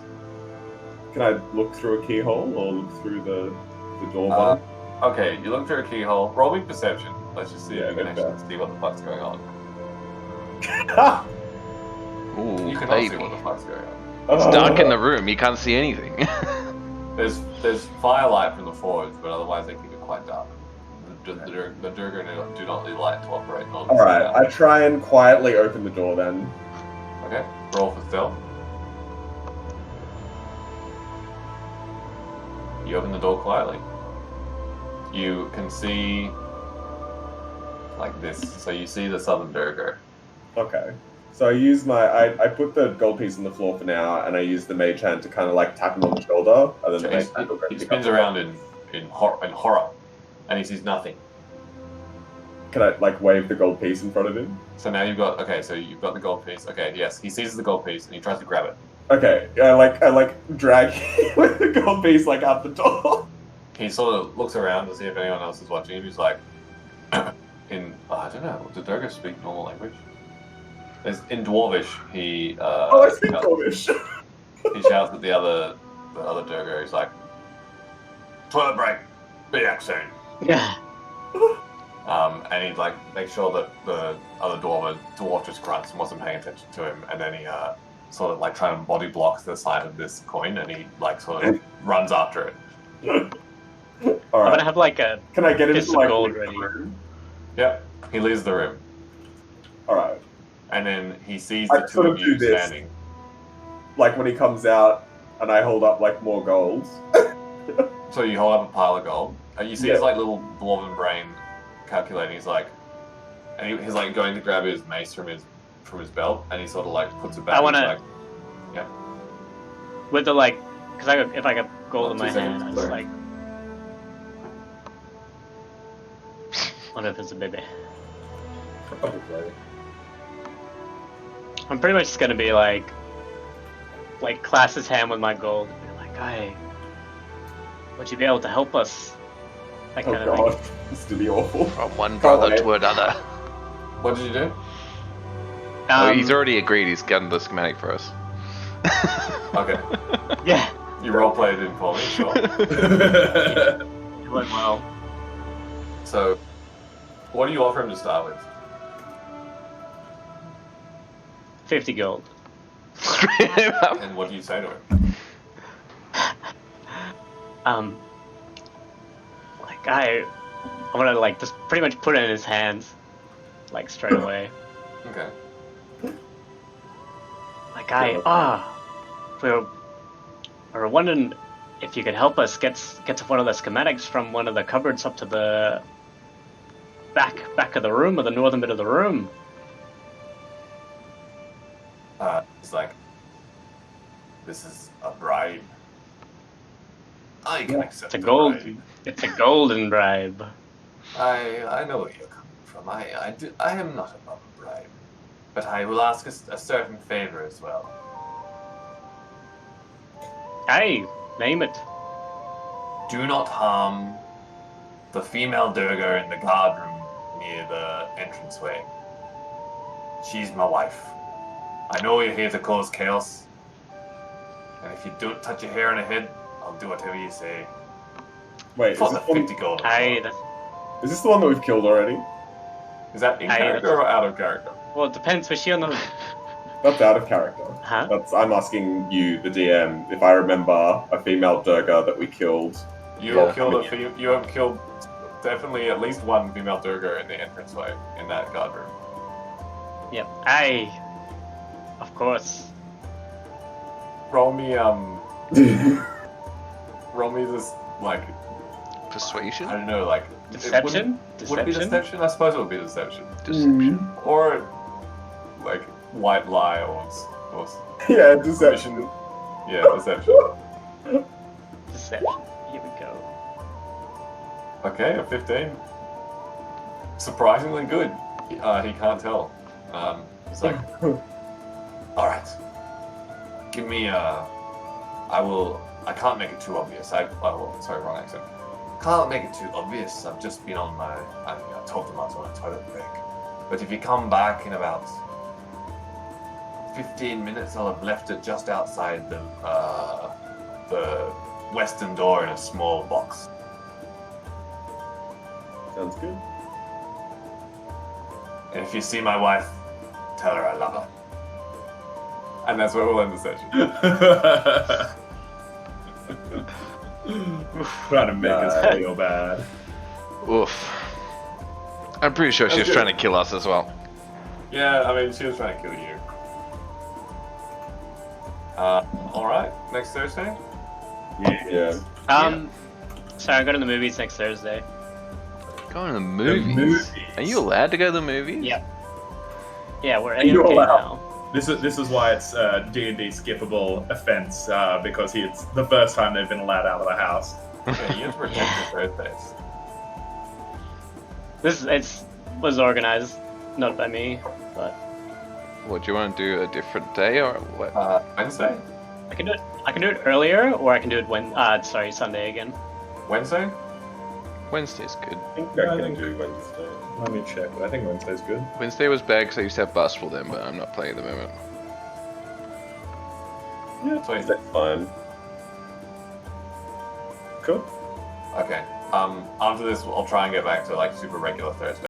Can I look through a keyhole or look through the door Uh, button? Okay, you look through a keyhole. Roll me perception. Let's just see Yeah, if you can okay. actually see what the fuck's going on. Ooh, You cannot baby. see what the fuck's going on. It's dark in the room. You can't see anything. There's firelight from the forge, but otherwise they keep it quite dark. The Durgar do not need light to operate. Alright, I try and quietly open the door then. Okay, roll for stealth. You open the door quietly. You can see like this. So you see the southern Durgar. Okay. So I use I put the gold piece on the floor for now, and I use the mage hand to kind of like tap him on the shoulder, and then So the mage hand will go he pick spins up. around in horror, and he sees nothing. Can I like wave the gold piece in front of him? So now you've got so you've got the gold piece. Okay, yes, he seizes the gold piece and he tries to grab it. Okay, I like drag him with the gold piece like out the door. He sort of looks around to see if anyone else is watching him. He's like, I don't know, did Durgar speak normal language? In Dwarvish, he I speak Dwarvish. he shouts at the other Durgar. He's like, toilet break, be back soon. Yeah. And he like makes sure that the other dwarf just grunts and wasn't paying attention to him, and then he sort of like trying to body blocks the side of this coin, and he like sort of runs after it. I'm Alright. gonna have like a Can I get him fist to of like gold leave the ready. room? Yep, he leaves the room, Alright. and then he sees I the two sort of of you do this. standing. Like when he comes out and I hold up like more golds. So you hold up a pile of gold. You see Yeah. his like little dwarven brain calculating. He's like, and he's like going to grab his mace from his belt, and he sort of like puts it back. I wanna- He's like, with the like, because if I got gold in my 2 hand, I seconds, was sorry. like, what if it's a baby? Probably. I'm pretty much just gonna be like class his hand with my gold, and be like, hey, would you be able to help us? That Oh kind of thing. god. This is gonna be awful. From one brother wait. to another. what did you do? Oh, he's already agreed. He's gotten the schematic for us. Okay, Yeah, you roleplayed it for me, sure. it went well. So, what do you offer him to start with? 50 gold. Straight up. And what do you say to him? Like I want to like just pretty much put it in his hands, like straight away. Okay. Like we're wondering if you could help us get to one of the schematics from one of the cupboards up to the back of the room, or the northern bit of the room. this is a bribe. I can accept It's a the gold. bribe. It's a golden bribe. I know where you're coming from. I am not above a bribe, but I will ask a certain favor as well. Hey, name it. Do not harm the female Durga in the guard room near the entranceway. She's my wife. I know you're here to cause chaos, and if you don't touch your hair on her head, I'll do whatever you say. Wait, is For this, the one, 50 gold. Hey, is this the one that we've killed already? Is that in Hey, character or out of character? well, it depends. Was she on the? That's out of character. Huh? I'm asking you, the DM, if I remember a female Durga that we killed. You have killed you have killed definitely at least one female Durga in the entranceway in that guard room. Yep. Hey. Of course. Roll me this like Persuasion? I don't know like Deception. Would it be deception? I suppose it would be deception. Deception. Or like white lie or Yeah, deception. Yeah, deception. Deception. Here we go. Okay, a 15. Surprisingly good. He can't tell. It's like, all right. Give me I can't make it too obvious. Sorry, wrong accent. Can't make it too obvious. I've just been on my. I told them I was on a toilet break. But if you come back in about 15 minutes, I'll have left it just outside the western door in a small box. Sounds good. And if you see my wife, tell her I love her. And that's where we'll end the session. Trying to make us feel bad. Oof. I'm pretty sure she was That's trying good. to kill us as well. Yeah, I mean, she was trying to kill you. Alright, next Thursday? Yeah. Sorry, I'm going to the movies next Thursday. Going to the movies? movies. Are you allowed to go to the movies? Yep. Yeah, we're you A-OK allowed? now. This is why it's D&D skippable offense because it's the first time they've been allowed out of the house. Yeah, you have to protect your birthdays. It was organized, not by me, but What, do you want to do a different day or what? Wednesday? I can do it earlier, or I can do it Sunday again. Wednesday? Wednesday's good. I think I can do Wednesday. Let me check, but I think Wednesday's good. Wednesday was bad because I used to have Bustful then, but I'm not playing at the moment. Yeah, Wednesday's fine. Cool. Okay. After this, I'll try and get back to like super regular Thursday.